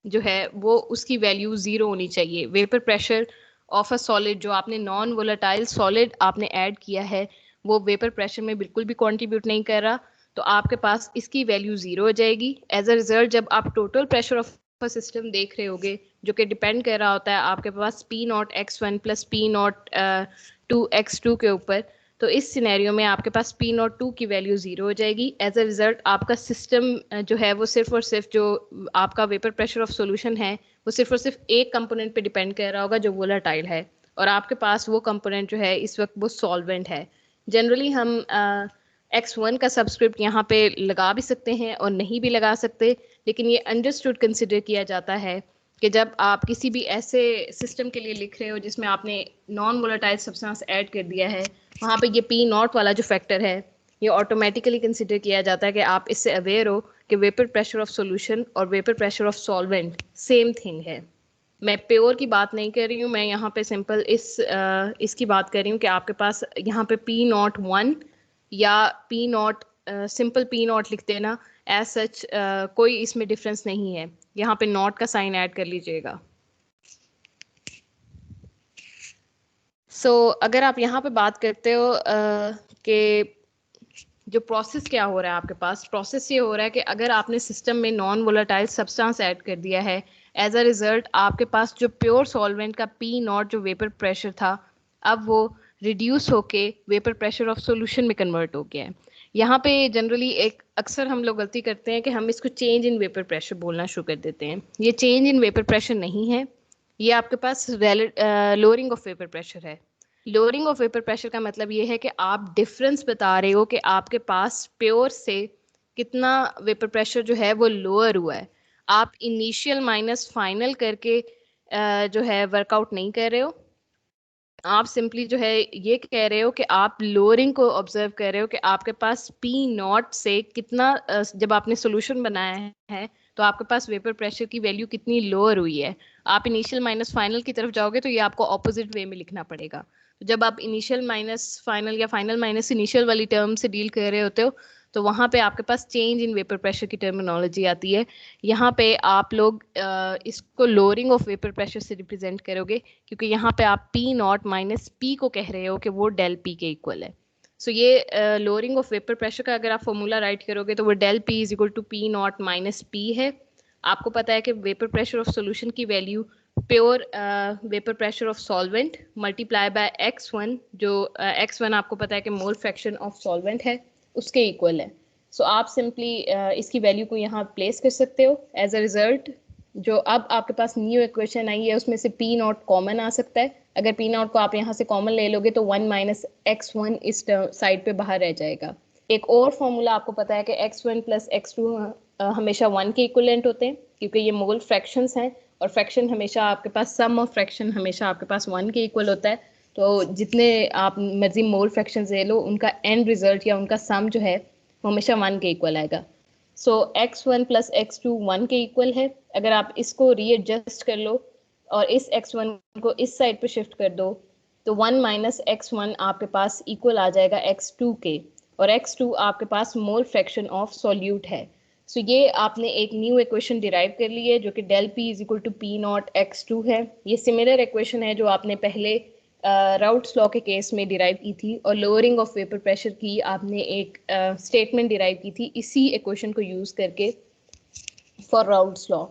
जो है वो उसकी वैल्यू 0 होनी चाहिए। Vapour pressure of a solid जो आपने नॉन वोलेटाइल सॉलिड आपने ऐड किया है वो वेपर प्रेशर में बिल्कुल भी कंट्रीब्यूट नहीं कर रहा, तो आपके पास इसकी वैल्यू 0 हो जाएगी। एज अ रिजल्ट जब आप total pressure of a system देख रहे होगे जो कि डिपेंड कर रहा होता है आपके पास P0 x1 plus P0 2 x2 के ऊपर, तो इस सिनेरियो में आपके पास P02 की वैल्यू 0 हो जाएगी। एज अ रिजल्ट आपका सिस्टम जो है वो सिर्फ और सिर्फ जो आपका वेपर प्रेशर ऑफ सॉल्यूशन है वो सिर्फ और सिर्फ एक कंपोनेंट पे डिपेंड कर रहा होगा जो वोलेटाइल है, और आपके पास वो कंपोनेंट जो है इस वक्त वो सॉल्वेंट है। जनरली हम X1 का सबस्क्रिप्ट यहाँ पे लगा भी सकते हैं और नहीं भी लगा सकते, लेकिन ये अंडरस्टूड कंसिडर किया जाता है कि जब आप किसी भी ऐसे सिस्टम के लिए लिख रहे हो जिसमें आपने नॉन वोलेटाइल सब्सटेंस ऐड कर दिया है, वहाँ पे ये P0 वाला जो फैक्टर है ये ऑटोमेटिकली कंसिडर किया जाता है कि आप इससे अवेयर हो कि वेपर प्रेशर ऑफ सॉल्यूशन और vapour pressure of solvent same thing है। मैं प्योर की बात नहीं कर रही हूँ, मैं यहाँ पे सिंपल इसकी बात कर रही हूँ कि आपके पास यहाँ पे P01 या P0 सिंपल P0 लिख देना, एज सच कोई इसमें डिफरेंस नहीं है। यहाँ पे नॉट का साइन ऐड कर लीजिएगा। अगर आप यहाँ पे बात करते हो कि जो प्रोसेस क्या हो रहा है आपके पास, प्रोसेस ये हो रहा है कि अगर आपने सिस्टम में नॉन वोलेटाइल सब्सटेंस ऐड कर दिया है, एज अ रिजल्ट आपके पास जो प्योर सॉल्वेंट का P0 जो वेपर प्रेशर था अब वो रिड्यूस होके वेपर प्रेशर ऑफ सॉल्यूशन में कन्वर्ट हो गया है। यहाँ पे जनरली एक अक्सर हम लोग गलती करते हैं कि हम इसको चेंज इन वेपर प्रेशर बोलना शुरू कर देते हैं। ये चेंज इन वेपर प्रेशर नहीं है, ये आपके पास लोअरिंग ऑफ वेपर प्रेशर है। लोअरिंग ऑफ वेपर प्रेशर का मतलब ये है कि आप डिफरेंस बता रहे हो कि आपके पास प्योर से कितना वेपर प्रेशर जो है वो लोअर हुआ है। आप इनिशियल माइनस फाइनल करके जो है वर्कआउट नहीं कर रहे हो, आप सिंपली जो है ये कह रहे हो कि आप लोअरिंग को ऑब्जर्व कर रहे हो कि आपके पास P0 से कितना जब आपने सोल्यूशन बनाया है तो आपके पास वेपर प्रेशर की वैल्यू कितनी लोअर हुई है। आप इनिशियल माइनस फाइनल की तरफ जाओगे तो ये आपको ऑपोजिट वे में लिखना पड़ेगा। तो जब आप इनिशियल माइनस फाइनल या फाइनल माइनस इनिशियल वाली टर्म से डील कर रहे होते हो तो वहाँ पे आपके पास चेंज इन वेपर प्रेशर की टर्मिनोलॉजी आती है। यहाँ पे आप लोग इसको लोअरिंग ऑफ वेपर प्रेशर से रिप्रेजेंट करोगे, क्योंकि यहाँ पे आप P0 माइनस पी को कह रहे हो कि वो डेल पी के इक्वल है। ये लोअरिंग ऑफ वेपर प्रेशर का अगर आप फॉर्मूला राइट करोगे तो वो del P is equal to P0 minus P है। आपको पता है कि वेपर प्रेशर ऑफ सोल्यूशन की value pure vapour pressure of solvent multiply by X1, जो X1 आपको पता है कि मोल फ्रैक्शन ऑफ सॉल्वेंट है, उसके इक्वल है। आप सिंपली इसकी वैल्यू को यहाँ प्लेस कर सकते हो। एज अ रिजल्ट जो अब आपके पास न्यू इक्वेशन आई है उसमें से P0 कॉमन आ सकता है। अगर P0 को आप यहाँ से कॉमन ले लोगे तो 1 माइनस X1 इस साइड पे बाहर रह जाएगा। एक और फॉर्मूला आपको पता है कि X1 प्लस X2 हमेशा 1 के इक्वलेंट होते हैं, क्योंकि ये मोल फ्रैक्शंस हैं और फ्रैक्शन हमेशा आपके पास सम ऑफ फ्रैक्शन हमेशा आपके पास 1 के इक्वल होता है। तो जितने आप मर्जी मोल फ्रैक्शन ले लो उनका एंड रिजल्ट या उनका सम जो है वो हमेशा 1 के इक्वल आएगा। X1 प्लस X2 1 के इक्वल है। अगर आप इसको रीएडजस्ट कर लो और इस X1 को इस साइड पे शिफ्ट कर दो तो 1 माइनस X1 आपके पास इक्वल आ जाएगा X2 के, और X2 आपके पास मोल फ्रैक्शन ऑफ सॉल्यूट है। ये आपने एक न्यू इक्वेशन डिराइव कर ली है जो कि del P is equal to P0 X2 है। ये सिमिलर इक्वेशन है जो आपने पहले राउट्स लॉ के केस में डिराइव की थी, और लोअरिंग ऑफ वेपर प्रेशर की आपने एक स्टेटमेंट डिराइव की थी इसी इक्वेशन को यूज करके फॉर राउट्स लॉ।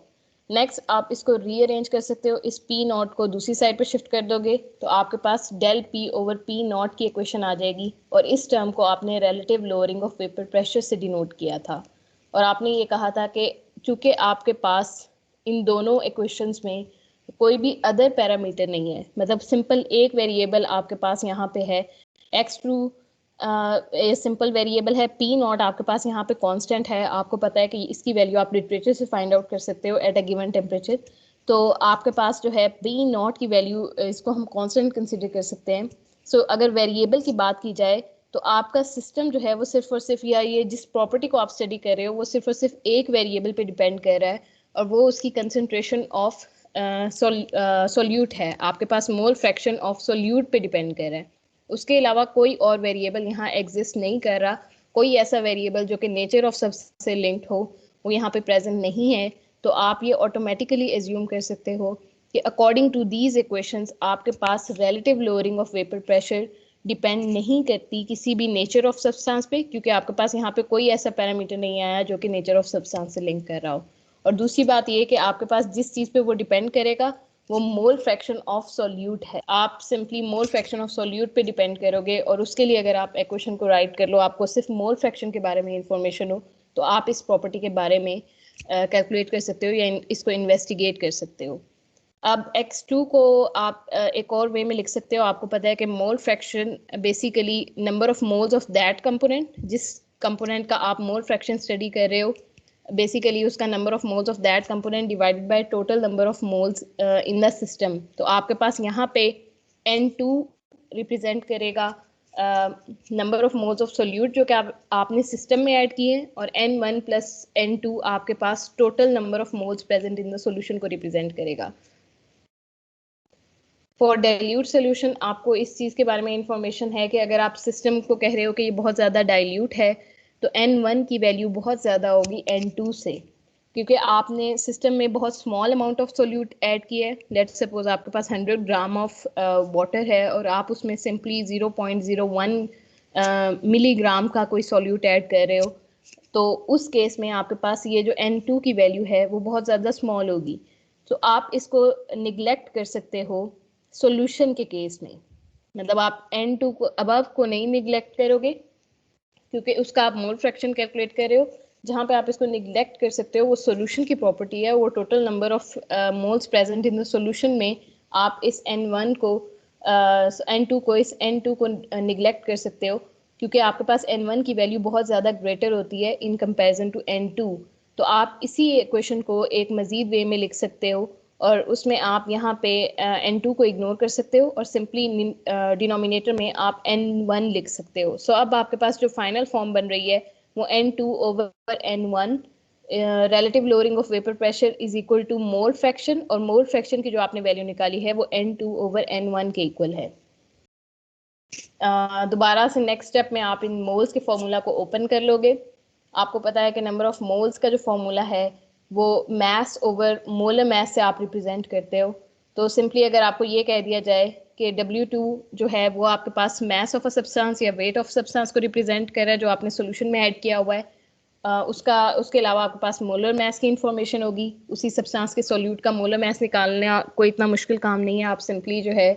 नेक्स्ट आप इसको रीअरेंज कर सकते हो, इस P0 को दूसरी साइड पे शिफ्ट कर दोगे तो आपके पास डेल P ओवर P0 की इक्वेशन आ जाएगी, और इस टर्म को आपने relative lowering of vapour pressure से डिनोट किया था। और आपने ये कहा था कि चूंकि आपके पास इन दोनों इक्वेशंस में कोई भी अदर पैरामीटर नहीं है, मतलब सिंपल एक वेरिएबल आपके पास यहाँ पे है X2, सिंपल वेरिएबल है P0 आपके पास यहाँ पे कांस्टेंट है। आपको पता है कि इसकी वैल्यू आप लिटरेचर से फाइंड आउट कर सकते हो एट अ गिवन टेम्परेचर। तो आपके पास जो है P0 की वैल्यू इसको हम कांस्टेंट कंसिडर कर सकते हैं। अगर वेरिएबल की बात की जाए तो आपका सिस्टम जो है वो सिर्फ और सिर्फ, या ये जिस प्रॉपर्टी को आप स्टडी कर रहे हो वो सिर्फ और सिर्फ एक वेरिएबल पे डिपेंड कर रहा है, और वो उसकी कंसंट्रेशन ऑफ सोल्यूट है। आपके पास मोल फ्रैक्शन ऑफ सोल्यूट पे डिपेंड कर रहा है, उसके अलावा कोई और वेरिएबल यहाँ एग्जिस्ट नहीं कर रहा। कोई ऐसा वेरिएबल जो कि नेचर ऑफ सब्सटेंस से लिंक्ड हो वो यहाँ पे प्रेजेंट नहीं है। तो आप ये ऑटोमेटिकली एज्यूम कर सकते हो कि अकॉर्डिंग टू दीज इक्वेशंस आपके पास relative lowering of vapour pressure depend नहीं करती किसी भी नेचर ऑफ सब्सटेंस पे, क्योंकि आपके पास यहाँ पे कोई ऐसा पैरामीटर नहीं आया जो कि नेचर ऑफ सब्सटेंस से लिंक कर रहा हो। और दूसरी बात ये कि आपके पास जिस चीज़ पे वो डिपेंड करेगा वो मोल फ्रैक्शन ऑफ सॉल्यूट है। आप simply mole fraction of solute पे डिपेंड करोगे और उसके लिए अगर आप इक्वेशन को राइट कर लो, आपको सिर्फ मोल फ्रैक्शन के बारे में इंफॉर्मेशन हो, तो आप इस प्रॉपर्टी के बारे में कैलकुलेट कर सकते हो या इसको इन्वेस्टिगेट कर सकते हो। अब x2 को आप एक और वे में लिख सकते हो। आपको पता है कि mole fraction basically number of moles of that component, जिस कंपोनेंट का आप मोल फ्रैक्शन स्टडी कर रहे हो, बेसिकली उसका number of moles of that component divided by total number of moles in the system. तो आपके पास यहाँ पे N2 रिप्रेजेंट करेगा number of moles of solute जो कि आपने सिस्टम में ऐड किए हैं, और N1 प्लस N2 आपके पास total number of moles present in the solution को रिप्रेजेंट करेगा। फॉर डाइल्यूट सोल्यूशन आपको इस चीज़ के बारे में इंफॉर्मेशन है कि अगर आप सिस्टम को कह रहे हो कि ये बहुत ज़्यादा डाइल्यूट है, तो N1 की वैल्यू बहुत ज़्यादा होगी N2 से, क्योंकि आपने सिस्टम में बहुत small amount of solute add किया है। लेट्स सपोज आपके पास 100 ग्राम ऑफ वाटर है और आप उसमें सिंपली 0.01 मिलीग्राम का कोई सोल्यूट ऐड कर रहे हो, तो उस केस में आपके पास ये जो N2 की वैल्यू है वो बहुत ज़्यादा स्मॉल होगी। तो आप इसको निगलेक्ट कर सकते हो सॉल्यूशन के केस में, मतलब आप N2 को अबव को नहीं निगलेक्ट करोगे क्योंकि उसका आप मोल फ्रैक्शन कैलकुलेट कर रहे हो। जहाँ पे आप इसको निगलेक्ट कर सकते हो वो सॉल्यूशन की प्रॉपर्टी है, वो total number of moles present in the solution में आप इस N1 को N2 को इस N2 को निगलेक्ट कर सकते हो, क्योंकि आपके पास N1 की वैल्यू बहुत ज़्यादा ग्रेटर होती है इन कंपैरिजन टू N2। तो आप इसी इक्वेशन को एक मज़ीद वे में लिख सकते हो और उसमें आप यहाँ पे N2 को इग्नोर कर सकते हो और सिंपली डिनोमिनेटर में आप N1 लिख सकते हो। सो अब आपके पास जो फाइनल फॉर्म बन रही है वो N2 over N1 relative lowering of vapor pressure is equal to mole fraction, और मोल फ्रैक्शन की जो आपने वैल्यू निकाली है वो N2 ओवर N1 के इक्वल है। दोबारा से नेक्स्ट स्टेप में आप इन मोल्स के फॉर्मूला को ओपन कर लोगे। आपको पता है कि नंबर ऑफ मोल्स का जो फॉर्मूला है वो मास ओवर मोलर मास से आप रिप्रेजेंट करते हो। तो सिंपली अगर आपको ये कह दिया जाए कि W2 जो है वो आपके पास मास ऑफ अ सब्सटेंस या वेट ऑफ सब्सटेंस को रिप्रेजेंट कर रहा है जो आपने सोल्यूशन में ऐड किया हुआ है, उसके अलावा आपके पास मोलर मास की इंफॉर्मेशन होगी। उसी सब्सटेंस के सोल्यूट का मोलर मास निकालना कोई इतना मुश्किल काम नहीं है। आप सिंपली जो है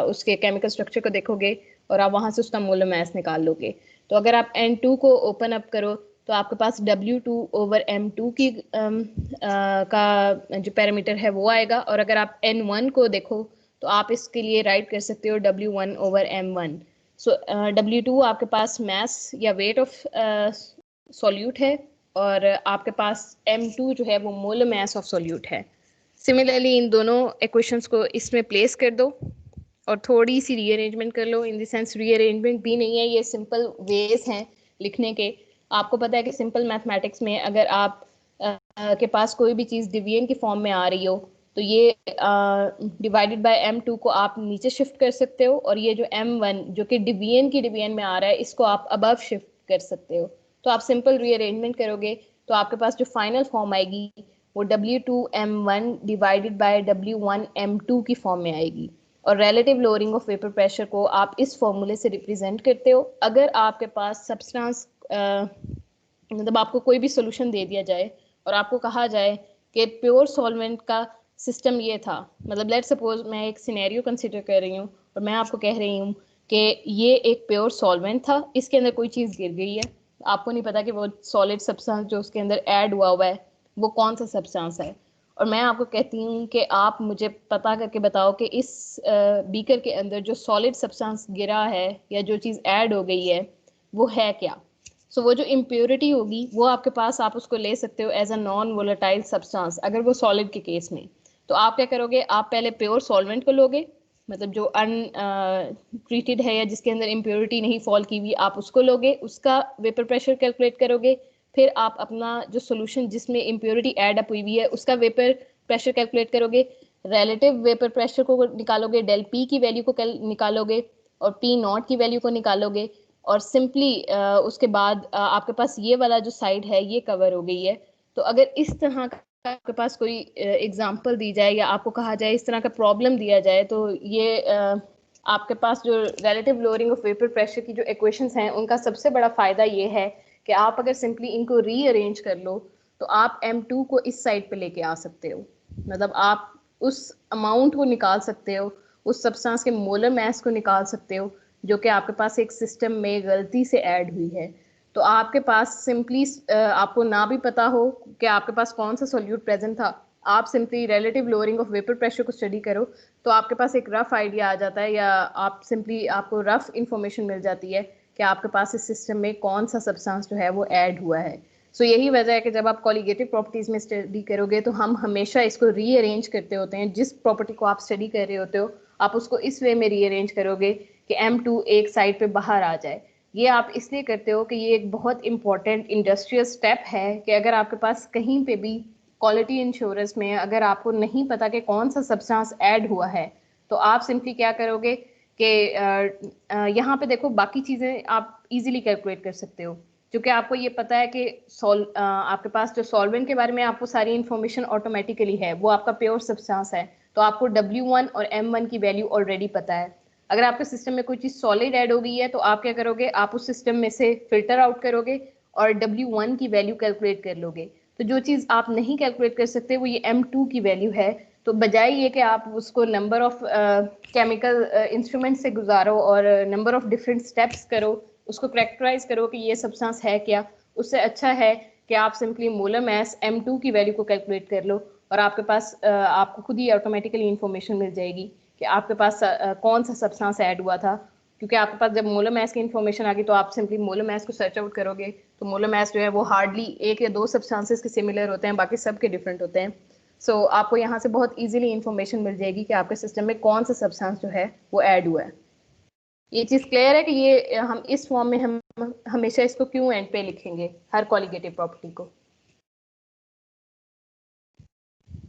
उसके केमिकल स्ट्रक्चर को देखोगे और आप वहाँ से उसका मोलर मास निकाल लोगे। तो अगर आप N2 को ओपन अप करो तो आपके पास W2 ओवर M2 की का जो पैरामीटर है वो आएगा, और अगर आप N1 को देखो तो आप इसके लिए राइट कर सकते हो W1 ओवर M1। सो W2 आपके पास मास या वेट ऑफ सॉल्यूट है, और आपके पास M2 जो है वो मोलर मास ऑफ सॉल्यूट है। सिमिलरली इन दोनों इक्वेशंस को इसमें प्लेस कर दो और थोड़ी सी रीअरेंजमेंट कर लो। इन द सेंस रीअरेंजमेंट भी नहीं है, ये सिंपल वेज हैं लिखने के। आपको पता है कि सिंपल मैथमेटिक्स में अगर आप के पास कोई भी चीज़ डिवीजन की फॉर्म में आ रही हो तो ये डिवाइडेड बाय M2 को आप नीचे शिफ्ट कर सकते हो, और ये जो M1 जो कि डिवीजन में आ रहा है इसको आप अबव शिफ्ट कर सकते हो। तो आप सिंपल रीअरेंजमेंट करोगे तो आपके पास जो फाइनल फॉर्म आएगी वो W2M1 डिवाइडेड बाय W1M2 की फॉर्म में आएगी। और relative lowering of vapour pressure को आप इस फॉर्मूले से रिप्रेजेंट करते हो। अगर आपके पास सब्सटेंस मतलब आपको कोई भी सोल्यूशन दे दिया जाए और आपको कहा जाए कि प्योर सॉल्वेंट का सिस्टम ये था, मतलब लेट्स सपोज मैं एक सिनेरियो कंसिडर कर रही हूँ और मैं आपको कह रही हूँ कि ये एक प्योर सॉल्वेंट था, इसके अंदर कोई चीज़ गिर गई है, आपको नहीं पता कि वो सॉलिड सब्सटेंस जो उसके अंदर ऐड हुआ है वो कौन सा सब्सटेंस है, और मैं आपको कहती हूँ कि आप मुझे पता करके बताओ कि इस बीकर के अंदर जो सॉलिड सब्सटेंस गिरा है या जो चीज़ ऐड हो गई है वो है क्या। सो वो जो इम्प्योरिटी होगी वो आपके पास, आप उसको ले सकते हो as a non volatile substance अगर वो सॉलिड के केस में। तो आप क्या करोगे, आप पहले प्योर सॉल्वेंट को लोगे, मतलब जो ट्रीटेड है या जिसके अंदर इम्प्योरिटी नहीं फॉल की हुई, आप उसको लोगे, उसका वेपर प्रेशर कैलकुलेट करोगे। फिर आप अपना जो सोल्यूशन जिसमें इम्प्योरिटी ऐड अप हुई हुई है उसका वेपर प्रेशर कैलकुलेट करोगे, रिलेटिव वेपर प्रेशर को निकालोगे, डेल पी की वैल्यू को निकालोगे और पी नॉट की वैल्यू को निकालोगे, और सिंपली उसके बाद आपके पास ये वाला जो साइड है ये कवर हो गई है। तो अगर इस तरह का आपके पास कोई एग्जांपल दी जाए या आपको कहा जाए इस तरह का प्रॉब्लम दिया जाए, तो ये आपके पास जो relative lowering of vapour pressure की जो इक्वेशंस हैं उनका सबसे बड़ा फ़ायदा ये है कि आप अगर सिंपली इनको रीअरेंज कर लो तो तो आप M2 को इस साइड पे लेके आ सकते हो, मतलब आप उस अमाउंट को निकाल सकते हो, उस सब्सटेंस के मोलर मास को निकाल सकते हो जो कि आपके पास एक सिस्टम में गलती से ऐड हुई है। तो आपके पास सिंपली आपको ना भी पता हो कि आपके पास कौन सा सोल्यूट प्रेजेंट था, आप simply relative lowering of vapour pressure को स्टडी करो तो आपके पास एक रफ आइडिया आ जाता है, या आप सिंपली आपको रफ इंफॉर्मेशन मिल जाती है कि आपके पास इस सिस्टम में कौन सा सब्सटेंस जो है वो ऐड हुआ है। सो यही वजह है कि जब आप कॉलिगेटिव प्रॉपर्टीज में स्टडी करोगे तो हम हमेशा इसको रीअरेंज करते होते हैं। जिस प्रॉपर्टी को आप स्टडी कर रहे होते हो आप उसको इस वे में रीअरेंज करोगे कि M2 एक साइड पे बाहर आ जाए। ये आप इसलिए करते हो कि ये एक बहुत इंपॉर्टेंट इंडस्ट्रियल स्टेप है कि अगर आपके पास कहीं पे भी क्वालिटी इंश्योरेंस में अगर आपको नहीं पता कि कौन सा सब्सटेंस ऐड हुआ है तो आप सिंपली क्या करोगे कि यहाँ पे देखो बाकी चीज़ें आप इजीली कैलकुलेट कर सकते हो, क्योंकि आपको ये पता है कि आपके पास जो सॉल्वेंट के बारे में आपको सारी इन्फॉर्मेशन ऑटोमेटिकली है, वो आपका प्योर सब्सटेंस है, तो आपको W1 और M1 की वैल्यू ऑलरेडी पता है। अगर आपके सिस्टम में कोई चीज़ सॉलिड ऐड हो गई है तो आप क्या करोगे, आप उस सिस्टम में से फिल्टर आउट करोगे और W1 की वैल्यू कैलकुलेट कर लोगे। तो जो चीज़ आप नहीं कैलकुलेट कर सकते वो ये M2 की वैल्यू है। तो बजाय ये कि आप उसको नंबर ऑफ केमिकल इंस्ट्रूमेंट से गुजारो और नंबर ऑफ डिफरेंट स्टेप्स करो, उसको करेक्टराइज करो कि ये सब्सटेंस है क्या, उससे अच्छा है कि आप सिंपली मोलर मास M2 की वैल्यू को कैलकुलेट कर लो और आपके पास आपको खुद ही ऑटोमेटिकली इंफॉर्मेशन मिल जाएगी कि आपके पास कौन सा सब्सटेंस ऐड हुआ था। क्योंकि आपके पास जब मोलर मास की इन्फॉर्मेशन आ गई तो आप सिंपली मोलर मास को सर्च आउट करोगे, तो मोलर मास जो है वो हार्डली एक या दो सब्सटेंसेस के सिमिलर होते हैं, बाकी सब के डिफरेंट होते हैं। सो आपको यहाँ से बहुत इजीली इन्फॉर्मेशन मिल जाएगी कि आपके सिस्टम में कौन सा सब्सटेंस जो है वो ऐड हुआ है। ये चीज़ क्लियर है कि ये हम इस फॉर्म में हम हमेशा इसको क्यों एंड पे लिखेंगे हर कॉलिगेटिव प्रॉपर्टी को।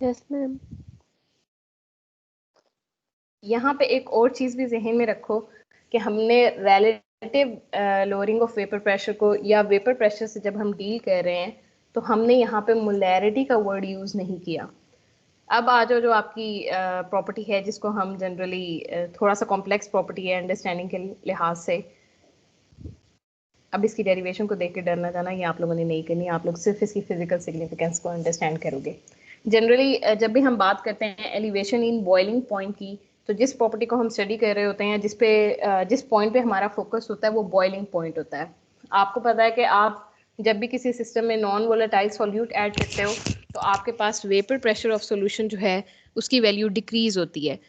Yes ma'am. यहाँ पे एक और चीज़ भी जहन में रखो कि हमने relative lowering of vapour pressure को या वेपर प्रेशर से जब हम डील कर रहे हैं तो हमने यहाँ पे मोलैरिटी का वर्ड यूज़ नहीं किया। अब आ जाओ जो आपकी प्रॉपर्टी है जिसको हम जनरली थोड़ा सा कॉम्प्लेक्स प्रॉपर्टी है अंडरस्टैंडिंग के लिहाज से। अब इसकी डेरिवेशन को देख के डरना जाना ये आप लोगों ने नहीं करनी, आप लोग सिर्फ इसकी फिजिकल सिग्निफिकेंस को अंडरस्टैंड करोगे। जनरली जब भी हम बात करते हैं एलिवेशन इन बॉइलिंग पॉइंट की, तो जिस प्रॉपर्टी को हम स्टडी कर रहे होते हैं जिस पॉइंट पे हमारा फोकस होता है वो बॉइलिंग पॉइंट होता है। आपको पता है कि आप जब भी किसी सिस्टम में नॉन वोलेटाइल सॉल्यूट ऐड करते हो तो आपके पास वेपर प्रेशर ऑफ सॉल्यूशन जो है उसकी वैल्यू डिक्रीज होती है।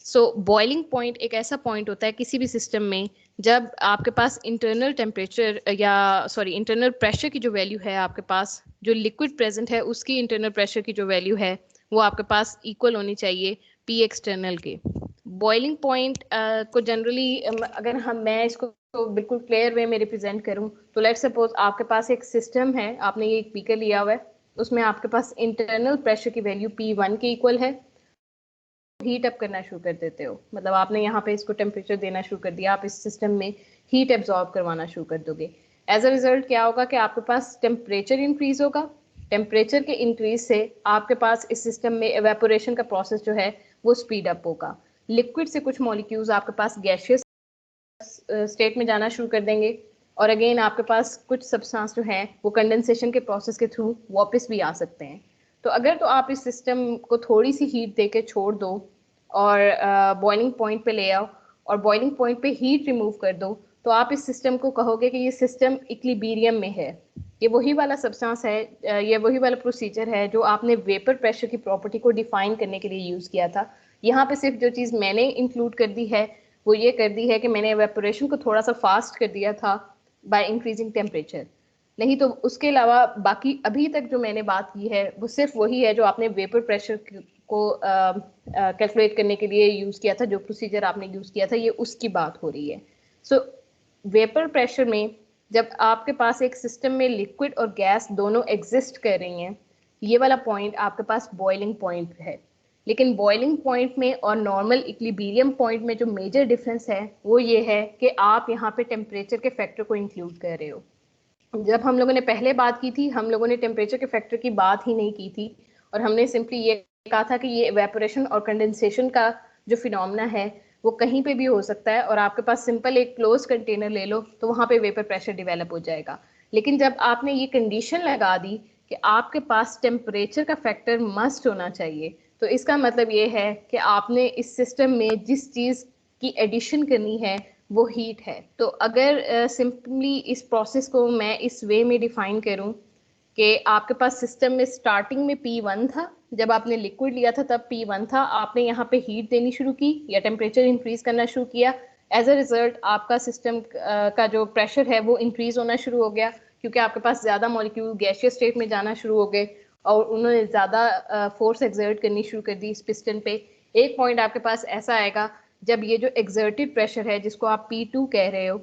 सो बॉइलिंग पॉइंट एक ऐसा पॉइंट होता है किसी भी सिस्टम में जब आपके पास इंटरनल टेम्परेचर या इंटरनल प्रेशर की जो वैल्यू है आपके पास, जो लिक्विड प्रेजेंट है उसकी इंटरनल प्रेशर की जो वैल्यू है वो आपके पास इक्वल होनी चाहिए P एक्सटर्नल के। बॉइलिंग पॉइंट को जनरली अगर मैं इसको तो बिल्कुल क्लियर वे में रिप्रेजेंट करूं तो लेट्स सपोज आपके पास एक सिस्टम है, आपने ये एक बीकर लिया हुआ है, उसमें आपके पास इंटरनल प्रेशर की वैल्यू P1 के इक्वल है, हीट अप करना शुरू कर देते हो, मतलब आपने यहाँ पे इसको टेम्परेचर देना शुरू कर दिया, आप इस सिस्टम में हीट एब्जॉर्ब करवाना शुरू कर दोगे। एज अ रिजल्ट क्या होगा कि आपके पास टेम्परेचर इंक्रीज होगा, टेम्परेचर के इंक्रीज से आपके पास इस सिस्टम में एवेपोरेशन का प्रोसेस जो है वो स्पीड अप होगा। लिक्विड से कुछ मॉलिक्यूल्स आपके पास गैशियस स्टेट में जाना शुरू कर देंगे और अगेन आपके पास कुछ सब्सटेंस जो है वो कंडेंसेशन के प्रोसेस के थ्रू वापस भी आ सकते हैं। तो अगर तो आप इस सिस्टम को थोड़ी सी हीट दे के छोड़ दो और बॉइलिंग पॉइंट पे ले आओ और बॉइलिंग पॉइंट पे हीट रिमूव कर दो तो आप इस सिस्टम को कहोगे कि ये सिस्टम इक्विलिब्रियम में है। ये वही वाला सब्सटेंस है, ये वही वाला प्रोसीजर है जो आपने वेपर प्रेशर की प्रॉपर्टी को डिफाइन करने के लिए यूज़ किया था। यहाँ पे सिर्फ जो चीज़ मैंने इंक्लूड कर दी है वो ये कर दी है कि मैंने एवेपोरेशन को थोड़ा सा फास्ट कर दिया था बाय इंक्रीजिंग टेम्परेचर, नहीं तो उसके अलावा बाकी अभी तक जो मैंने बात की है वो सिर्फ वही है जो आपने वेपर प्रेशर को कैलकुलेट करने के लिए यूज़ किया था, जो प्रोसीजर आपने यूज़ किया था ये उसकी बात हो रही है। सो वेपर प्रेशर में जब आपके पास एक सिस्टम में लिक्विड और गैस दोनों एग्जिस्ट कर रही हैं, ये वाला पॉइंट आपके पास बॉइलिंग पॉइंट है। लेकिन बॉइलिंग पॉइंट में और नॉर्मल इक्विलिब्रियम पॉइंट में जो मेजर डिफरेंस है वो ये है कि आप यहाँ पे टेम्परेचर के फैक्टर को इंक्लूड कर रहे हो। जब हम लोगों ने पहले बात की थी हम लोगों ने टेम्परेचर के फैक्टर की बात ही नहीं की थी और हमने सिंपली ये कहा था कि ये इवेपोरेशन और कंडेंसेशन का जो फिनोमेना है वो कहीं पे भी हो सकता है और आपके पास सिंपल एक क्लोज कंटेनर ले लो तो वहाँ पे वेपर प्रेशर डेवलप हो जाएगा। लेकिन जब आपने ये कंडीशन लगा दी कि आपके पास टेम्परेचर का फैक्टर मस्ट होना चाहिए। तो इसका मतलब ये है कि आपने इस सिस्टम में जिस चीज़ की एडिशन करनी है वो हीट है। तो अगर सिंपली इस प्रोसेस को मैं इस वे में डिफाइन करूं कि आपके पास सिस्टम में स्टार्टिंग में P1 था, जब आपने लिक्विड लिया था तब P1 था, आपने यहाँ पे हीट देनी शुरू की या टेम्परेचर इंक्रीज करना शुरू किया। एज अ रिजल्ट आपका सिस्टम का जो प्रेशर है वो इंक्रीज होना शुरू हो गया, क्योंकि आपके पास ज़्यादा मॉलिक्यूल गैसियस स्टेट में जाना शुरू हो गए और उन्होंने ज़्यादा फोर्स एक्सर्ट करनी शुरू कर दी इस पिस्टन पे। एक पॉइंट आपके पास ऐसा आएगा जब ये जो एक्सर्टेड प्रेशर है जिसको आप P2 कह रहे हो,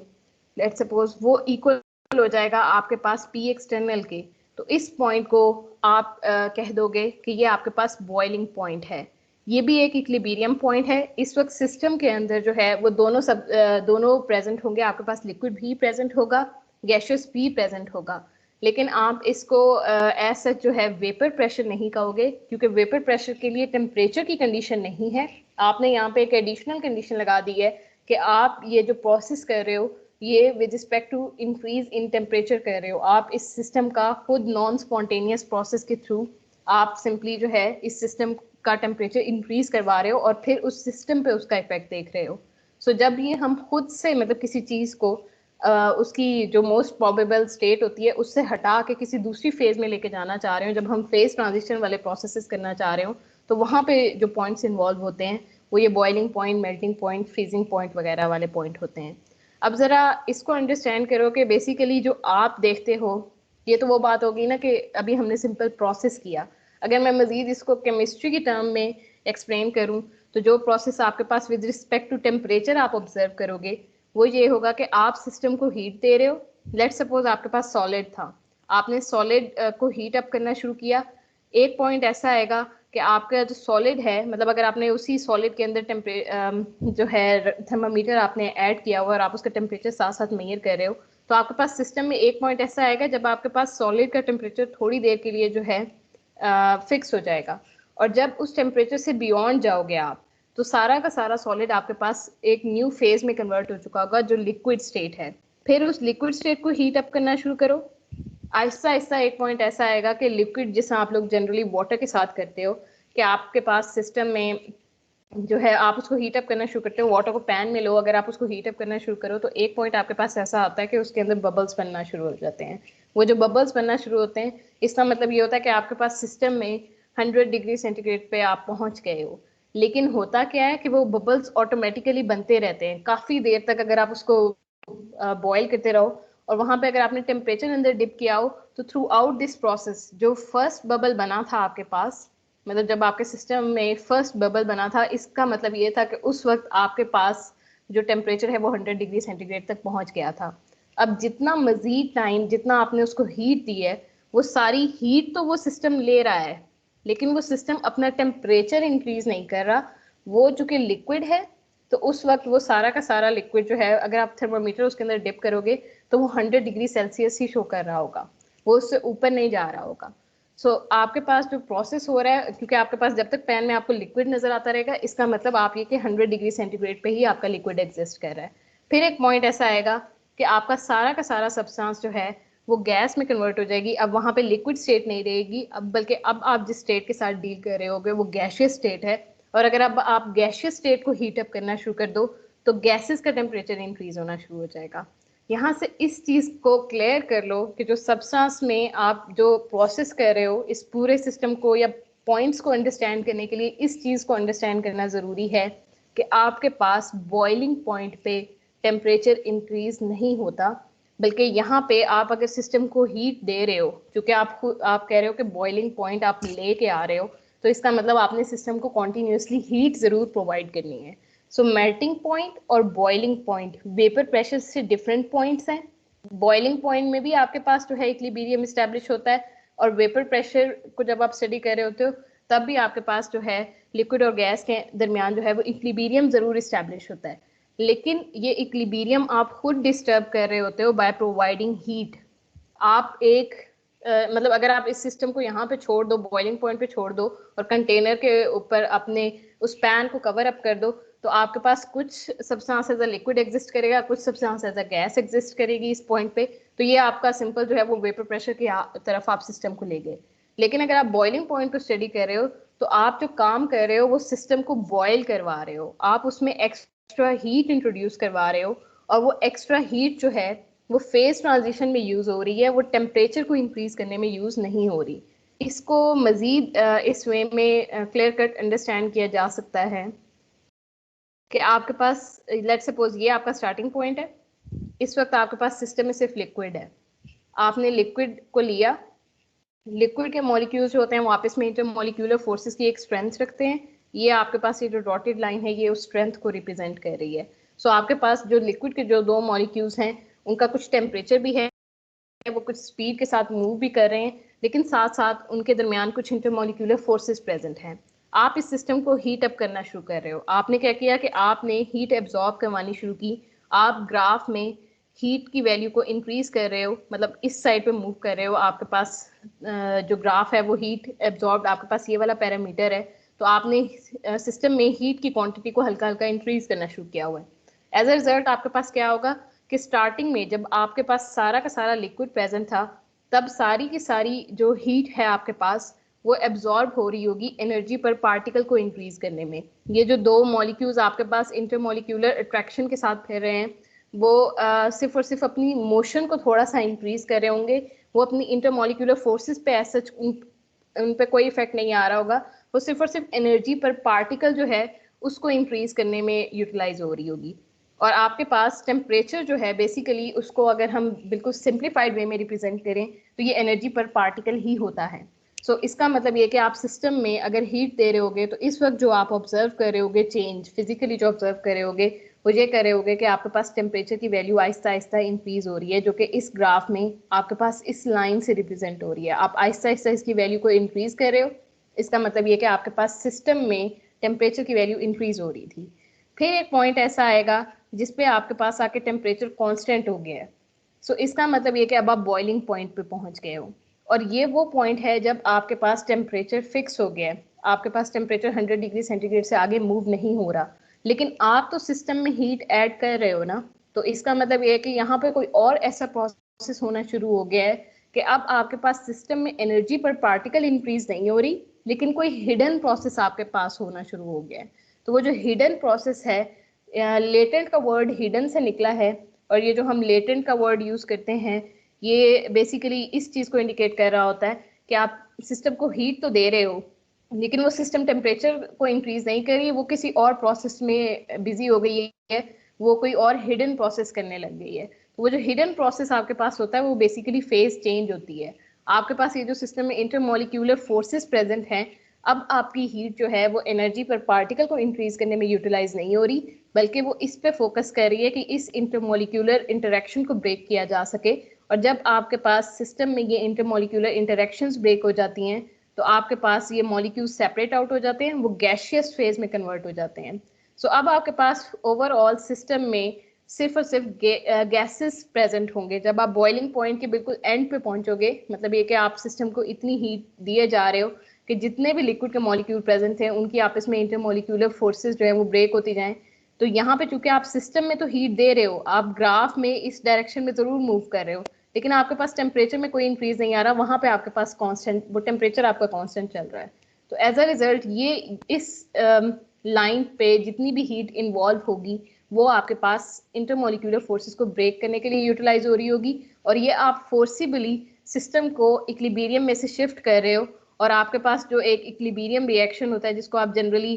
लेट सपोज वो इक्वल हो जाएगा आपके पास P एक्सटर्नल के। तो इस पॉइंट को आप कह दोगे कि ये आपके पास बॉइलिंग पॉइंट है। ये भी एक इक्विलिब्रियम पॉइंट है। इस वक्त सिस्टम के अंदर जो है वो दोनों प्रेजेंट होंगे, आपके पास लिक्विड भी प्रेजेंट होगा, गैशियस भी प्रेजेंट होगा। लेकिन आप इसको एज सच जो है वेपर प्रेशर नहीं कहोगे, क्योंकि वेपर प्रेशर के लिए टेम्परेचर की कंडीशन नहीं है। आपने यहाँ पे एक एडिशनल कंडीशन लगा दी है कि आप ये जो प्रोसेस कर रहे हो ये with respect to increase in temperature कर रहे हो। आप इस सिस्टम का खुद नॉन स्पॉन्टेनियस प्रोसेस के थ्रू आप सिंपली जो है इस सिस्टम का टेम्परेचर इंक्रीज करवा रहे हो और फिर उस सिस्टम पे उसका इफेक्ट देख रहे हो। सो जब ये हम खुद से मतलब किसी चीज़ को उसकी जो मोस्ट प्रोबेबल स्टेट होती है उससे हटा के किसी दूसरी फेज में लेके जाना चाह रहे हो, जब हम फेज ट्रांजिशन वाले प्रोसेसेस करना चाह रहे हो, तो वहाँ पे जो पॉइंट्स इन्वॉल्व होते हैं वो ये boiling point, melting point, freezing point वगैरह वाले पॉइंट होते हैं। अब ज़रा इसको अंडरस्टैंड करो कि बेसिकली जो आप देखते हो ये तो वो बात होगी ना कि अभी हमने सिंपल प्रोसेस किया। अगर मैं मज़ीद इसको केमिस्ट्री की टर्म में एक्सप्लेन करूँ तो जो प्रोसेस आपके पास विद रिस्पेक्ट टू टेम्परेचर आप ऑब्जर्व करोगे वो ये होगा कि आप सिस्टम को हीट दे रहे हो। लेट सपोज आपके पास सॉलिड था, आपने सॉलिड को हीट अप करना शुरू किया। एक पॉइंट ऐसा आएगा कि आपका जो सॉलिड है, मतलब अगर आपने उसी सॉलिड के अंदर जो है थर्मामीटर आपने ऐड किया हुआ और आप उसका टेम्परेचर साथ साथ मेजर कर रहे हो, तो आपके पास सिस्टम में एक पॉइंट ऐसा आएगा जब आपके पास सॉलिड का टेम्परेचर थोड़ी देर के लिए जो है फिक्स हो जाएगा। और जब उस टेम्परेचर से बियॉन्ड जाओगे आप, तो सारा का सारा सॉलिड आपके पास एक न्यू फेज में कन्वर्ट हो चुका होगा जो लिक्विड स्टेट है। फिर उस लिक्विड स्टेट को हीट अप करना शुरू करो। आहिस्ता आहिस्ता एक पॉइंट ऐसा आएगा कि लिक्विड जिसे आप लोग जनरली वाटर के साथ करते हो कि आपके पास सिस्टम में जो है आप उसको हीट अप करना शुरू करते हो, वाटर को पैन में लो, अगर आप उसको हीट अप करना शुरू करो तो एक पॉइंट आपके पास ऐसा आता है कि उसके अंदर बबल्स बनना शुरू हो जाते हैं। वो जो बबल्स बनना शुरू होते हैं इसका मतलब ये होता है कि आपके पास सिस्टम में 100 डिग्री सेंटीग्रेड पे आप पहुंच गए हो। लेकिन होता क्या है कि वो बबल्स ऑटोमेटिकली बनते रहते हैं काफी देर तक, अगर आप उसको बॉयल करते रहो। और वहां पे अगर आपने टेम्परेचर अंदर डिप किया हो तो थ्रू आउट दिस प्रोसेस जो फर्स्ट बबल बना था आपके पास, मतलब जब आपके सिस्टम में फर्स्ट बबल बना था, इसका मतलब ये था कि उस वक्त आपके पास जो टेम्परेचर है वो 100 डिग्री सेंटीग्रेड तक पहुंच गया था। अब जितना मजीद टाइम जितना आपने उसको हीट दी है, वो सारी हीट तो वो सिस्टम ले रहा है, लेकिन वो सिस्टम अपना टेम्परेचर इंक्रीज नहीं कर रहा। वो चूंकि लिक्विड है तो उस वक्त वो सारा का सारा लिक्विड जो है, अगर आप थर्मोमीटर उसके अंदर डिप करोगे तो वो 100 डिग्री सेल्सियस ही शो कर रहा होगा, वो उससे ऊपर नहीं जा रहा होगा। सो आपके पास जो प्रोसेस हो रहा है, क्योंकि आपके पास जब तक पैन में आपको लिक्विड नजर आता रहेगा, इसका मतलब आप ये कि 100 डिग्री सेंटीग्रेड पे ही आपका लिक्विड एग्जिस्ट कर रहा है। फिर एक पॉइंट ऐसा आएगा कि आपका सारा का सारा सब्सटेंस जो है वो गैस में कन्वर्ट हो जाएगी। अब वहां पे लिक्विड स्टेट नहीं रहेगी, अब बल्कि अब आप जिस स्टेट के साथ डील कर रहे होगे वो गैशियस स्टेट है। और अगर अब आप गैशियस स्टेट को हीट अप करना शुरू कर दो तो गैसेस का टेम्परेचर इंक्रीज होना शुरू हो जाएगा। यहाँ से इस चीज को क्लियर कर लो कि जो सब्सटेंस में आप जो प्रोसेस कर रहे हो, इस पूरे सिस्टम को या पॉइंट्स को अंडरस्टैंड करने के लिए इस चीज को अंडरस्टैंड करना जरूरी है कि आपके पास बॉइलिंग पॉइंट पे टेम्परेचर इंक्रीज नहीं होता, बल्कि यहाँ पे आप अगर सिस्टम को हीट दे रहे हो, क्योंकि आप कह रहे हो कि बॉइलिंग पॉइंट आप लेके आ रहे हो, तो इसका मतलब आपने सिस्टम को कॉन्टिन्यूसली हीट जरूर प्रोवाइड करनी है। सो मेल्टिंग पॉइंट और बॉइलिंग पॉइंट वेपर प्रेशर से डिफरेंट पॉइंट्स हैं। बॉइलिंग पॉइंट में भी आपके पास जो है इक्विलिब्रियम स्टैब्लिश होता है, और वेपर प्रेशर को जब आप स्टडी कर रहे होते हो तब भी आपके पास जो है लिक्विड और गैस के दरमियान जो है वो इक्विलिब्रियम जरूर इस्टेब्लिश होता है। लेकिन ये इक्विलिब्रियम आप खुद डिस्टर्ब कर रहे होते हो बाय प्रोवाइडिंग हीट। आप एक मतलब अगर आप इस सिस्टम को यहाँ पे छोड़ दो, बॉइलिंग पॉइंट पे छोड़ दो और कंटेनर के ऊपर अपने उस पैन को कवर अप कर दो, तो आपके पास कुछ substance as a liquid exist करेगा, कुछ substance as a gas exist करेगी इस पॉइंट पे। तो ये आपका सिंपल जो है वो वेपर प्रेशर की तरफ आप सिस्टम को ले गए। लेकिन अगर आप बॉइलिंग पॉइंट को स्टडी कर रहे हो तो आप जो काम कर रहे हो वो सिस्टम को बॉयल करवा रहे हो, आप उसमें एक्स्ट्रा हीट इंट्रोड्यूस करवा रहे हो, और वो एक्स्ट्रा हीट जो है वो फेज ट्रांजिशन में यूज हो रही है, वो टेम्परेचर को इंक्रीज करने में यूज नहीं हो रही। इसको मजीद इस वे में क्लियर कट अंडरस्टैंड किया जा सकता है कि आपके पास, लेट्स सपोज ये आपका स्टार्टिंग पॉइंट है, इस वक्त आपके पास सिस्टम में सिर्फ लिक्विड है। आपने लिक्विड को लिया, लिक्विड के मॉलिक्यूल्स जो होते हैं वो आपस में इंटरमॉलिक्यूलर फोर्सेस की एक स्ट्रेंथ रखते हैं। ये आपके पास ये जो डॉटेड लाइन है ये उस स्ट्रेंथ को रिप्रेजेंट कर रही है। सो आपके पास जो लिक्विड के जो दो मॉलिक्यूल्स हैं उनका कुछ टेम्परेचर भी है, वो कुछ स्पीड के साथ मूव भी कर रहे हैं, लेकिन साथ साथ उनके दरमियान कुछ इंटरमॉलिक्यूलर फोर्सेस प्रेजेंट हैं। आप इस सिस्टम को हीट अप करना शुरू कर रहे हो। आपने क्या किया कि आपने हीट एब्जॉर्ब करवानी शुरू की। आप ग्राफ में हीट की वैल्यू को इंक्रीज कर रहे हो, मतलब इस साइड पे मूव कर रहे हो। आपके पास जो ग्राफ है वो हीट एब्जॉर्ब, आपके पास ये वाला पैरामीटर है, तो आपने सिस्टम में हीट की क्वांटिटी को हल्का हल्का इंक्रीज करना शुरू किया हुआ है। एज अ रिजल्ट आपके पास क्या होगा कि स्टार्टिंग में जब आपके पास सारा का सारा लिक्विड प्रेजेंट था, तब सारी की सारी जो हीट है आपके पास वो एब्जॉर्ब हो रही होगी एनर्जी पर पार्टिकल को इंक्रीज करने में। ये जो दो मॉलिक्यूल्स आपके पास इंटरमॉलिक्यूलर अट्रैक्शन के साथ फिर रहे हैं, वो सिर्फ और सिर्फ अपनी मोशन को थोड़ा सा इंक्रीज कर रहे होंगे। वो अपनी इंटरमॉलिक्यूलर फोर्सेस पे ऐसा उन पे कोई इफेक्ट नहीं आ रहा होगा। वो सिर्फ और सिर्फ एनर्जी पर पार्टिकल जो है उसको इंक्रीज करने में यूटिलाइज हो रही होगी। और आपके पास टेम्परेचर जो है बेसिकली उसको अगर हम बिल्कुल सिंप्लीफाइड वे में रिप्रेजेंट करें तो ये एनर्जी पर पार्टिकल ही होता है। सो इसका मतलब ये कि आप सिस्टम में अगर हीट दे रहे होगे तो इस वक्त जो आप ऑब्जर्व कर रहे होगे चेंज, फिजिकली जो ऑब्जर्व कर रहे होगे वो ये कर रहे होगे कि आपके पास टेम्परेचर की वैल्यू आहिस्ता आहिस्ता इंक्रीज हो रही है, जो कि इस ग्राफ में आपके पास इस लाइन से रिप्रेजेंट हो रही है। आप आहिस्ता आहिस्ता इसकी वैल्यू को इंक्रीज कर रहे हो। इसका मतलब ये कि आपके पास सिस्टम में टेम्परेचर की वैल्यू इंक्रीज हो रही थी। फिर एक पॉइंट ऐसा आएगा जिसपे आपके पास आके टेम्परेचर कांस्टेंट हो गया है। सो इसका मतलब ये कि अब आप बॉइलिंग पॉइंट पे पहुंच गए हो, और ये वो पॉइंट है जब आपके पास टेम्परेचर फिक्स हो गया है। आपके पास टेम्परेचर 100 डिग्री सेंटीग्रेड से आगे मूव नहीं हो रहा, लेकिन आप तो सिस्टम में हीट ऐड कर रहे हो ना। तो इसका मतलब ये है कि यहाँ पे कोई और ऐसा प्रोसेस होना शुरू हो गया है कि अब आपके पास सिस्टम में एनर्जी पर पार्टिकल इंक्रीज नहीं हो रही, लेकिन कोई हिडन प्रोसेस आपके पास होना शुरू हो गया है। तो वो जो हिडन प्रोसेस है, लेटेंट का वर्ड हिडन से निकला है, और ये जो हम लेटेंट का वर्ड यूज करते हैं ये बेसिकली इस चीज को इंडिकेट कर रहा होता है कि आप सिस्टम को हीट तो दे रहे हो, लेकिन वो सिस्टम टेम्परेचर को इंक्रीज नहीं कर रही, वो किसी और प्रोसेस में बिजी हो गई है, वो कोई और हिडन प्रोसेस करने लग गई है। तो वो जो हिडन प्रोसेस आपके पास होता है वो बेसिकली फेज चेंज होती है। आपके पास ये जो सिस्टम में इंटरमोलिक्यूलर फोर्सेस प्रेजेंट हैं, अब आपकी हीट जो है वो एनर्जी पर पार्टिकल को इंक्रीज करने में यूटिलाइज नहीं हो रही, बल्कि वो इस पे फोकस कर रही है कि इस इंटरमोलिक्यूलर इंटरेक्शन को ब्रेक किया जा सके। और जब आपके पास सिस्टम में ये इंटरमोलिक्यूलर इंटरेक्शंस ब्रेक हो जाती हैं तो आपके पास ये मॉलिक्यूल्स सेपरेट आउट हो जाते हैं, वो गैशियस फेज में कन्वर्ट हो जाते हैं। सो अब आपके पास ओवरऑल सिस्टम में सिर्फ और सिर्फ गैसेस प्रेजेंट होंगे। जब आप बॉइलिंग पॉइंट के बिल्कुल एंड पे पहुंचोगे, मतलब ये कि आप सिस्टम को इतनी हीट दिए जा रहे हो कि जितने भी लिक्विड के मॉलिक्यूल प्रेजेंट हैं उनकी आपस में इंटरमोलिक्यूलर फोर्सेस जो है वो ब्रेक होती जाएं। तो यहाँ पे चूंकि आप सिस्टम में तो हीट दे रहे हो, आप ग्राफ में इस डायरेक्शन में जरूर मूव कर रहे हो, लेकिन आपके पास टेम्परेचर में कोई इंक्रीज नहीं आ रहा, वहां पे आपके पास कांस्टेंट वो टेम्परेचर आपका कांस्टेंट चल रहा है। तो एज अ रिजल्ट ये इस लाइन पे जितनी भी हीट इन्वॉल्व होगी वो आपके पास इंटरमोलिक्यूलर फोर्सेस को ब्रेक करने के लिए यूटिलाइज हो रही होगी, और ये आप फोर्सिबली सिस्टम को इक्विलिब्रियम में से शिफ्ट कर रहे हो। और आपके पास जो एक इक्विलिब्रियम रिएक्शन होता है जिसको आप जनरली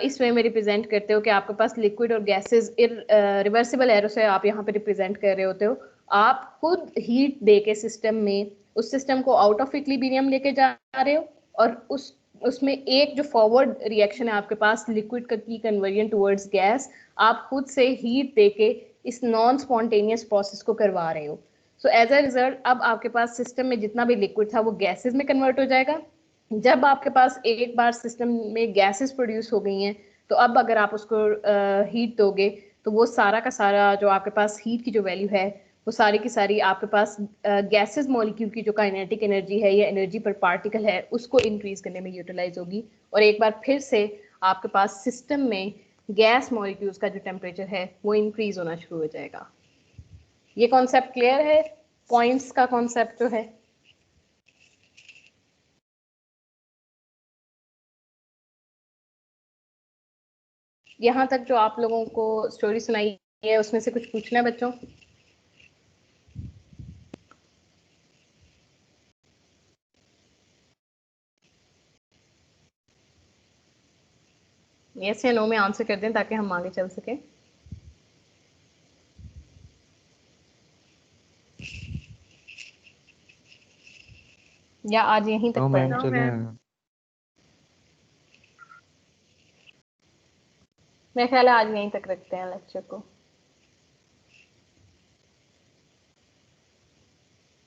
इस वे में रिप्रेजेंट करते हो कि आपके पास लिक्विड और गैसेस रिवर्सिबल एरो से आप यहाँ पे रिप्रेजेंट कर रहे होते हो। आप खुद हीट दे के सिस्टम में उस सिस्टम को आउट ऑफ इक्विलिब्रियम लेके जा रहे हो, और उसमें एक जो फॉरवर्ड रिएक्शन है आपके पास लिक्विड की कन्वर्जन टुवर्ड्स गैस, आप खुद से हीट देके इस नॉन स्पॉन्टेनियस प्रोसेस को करवा रहे हो। सो एज अ रिजल्ट अब आपके पास सिस्टम में जितना भी लिक्विड था वो गैसेस में कन्वर्ट हो जाएगा। जब आपके पास एक बार सिस्टम में गैसेस प्रोड्यूस हो गई हैं, तो अब अगर आप उसको हीट दोगे तो वो सारा का सारा जो आपके पास हीट की जो वैल्यू है वो सारी की सारी आपके पास गैसेस मॉलिक्यूल की जो काइनेटिक एनर्जी है या एनर्जी पर पार्टिकल है उसको इंक्रीज करने में यूटिलाइज होगी। और एक बार फिर से आपके पास सिस्टम में गैस मॉलिक्यूल्स का जो टेम्परेचर है वो इंक्रीज होना शुरू हो जाएगा। ये कॉन्सेप्ट क्लियर है? पॉइंट्स का कॉन्सेप्ट जो है, यहाँ तक जो आप लोगों को स्टोरी सुनाई है उसमें से कुछ पूछना है बच्चों? यस या नो में आंसर कर दें ताकि हम आगे चल सकें। या आज यहीं तक नो मैम, पढ़ना? चलेगा। मेरा ख्याल है आज यहीं तक रखते हैं लेक्चर को।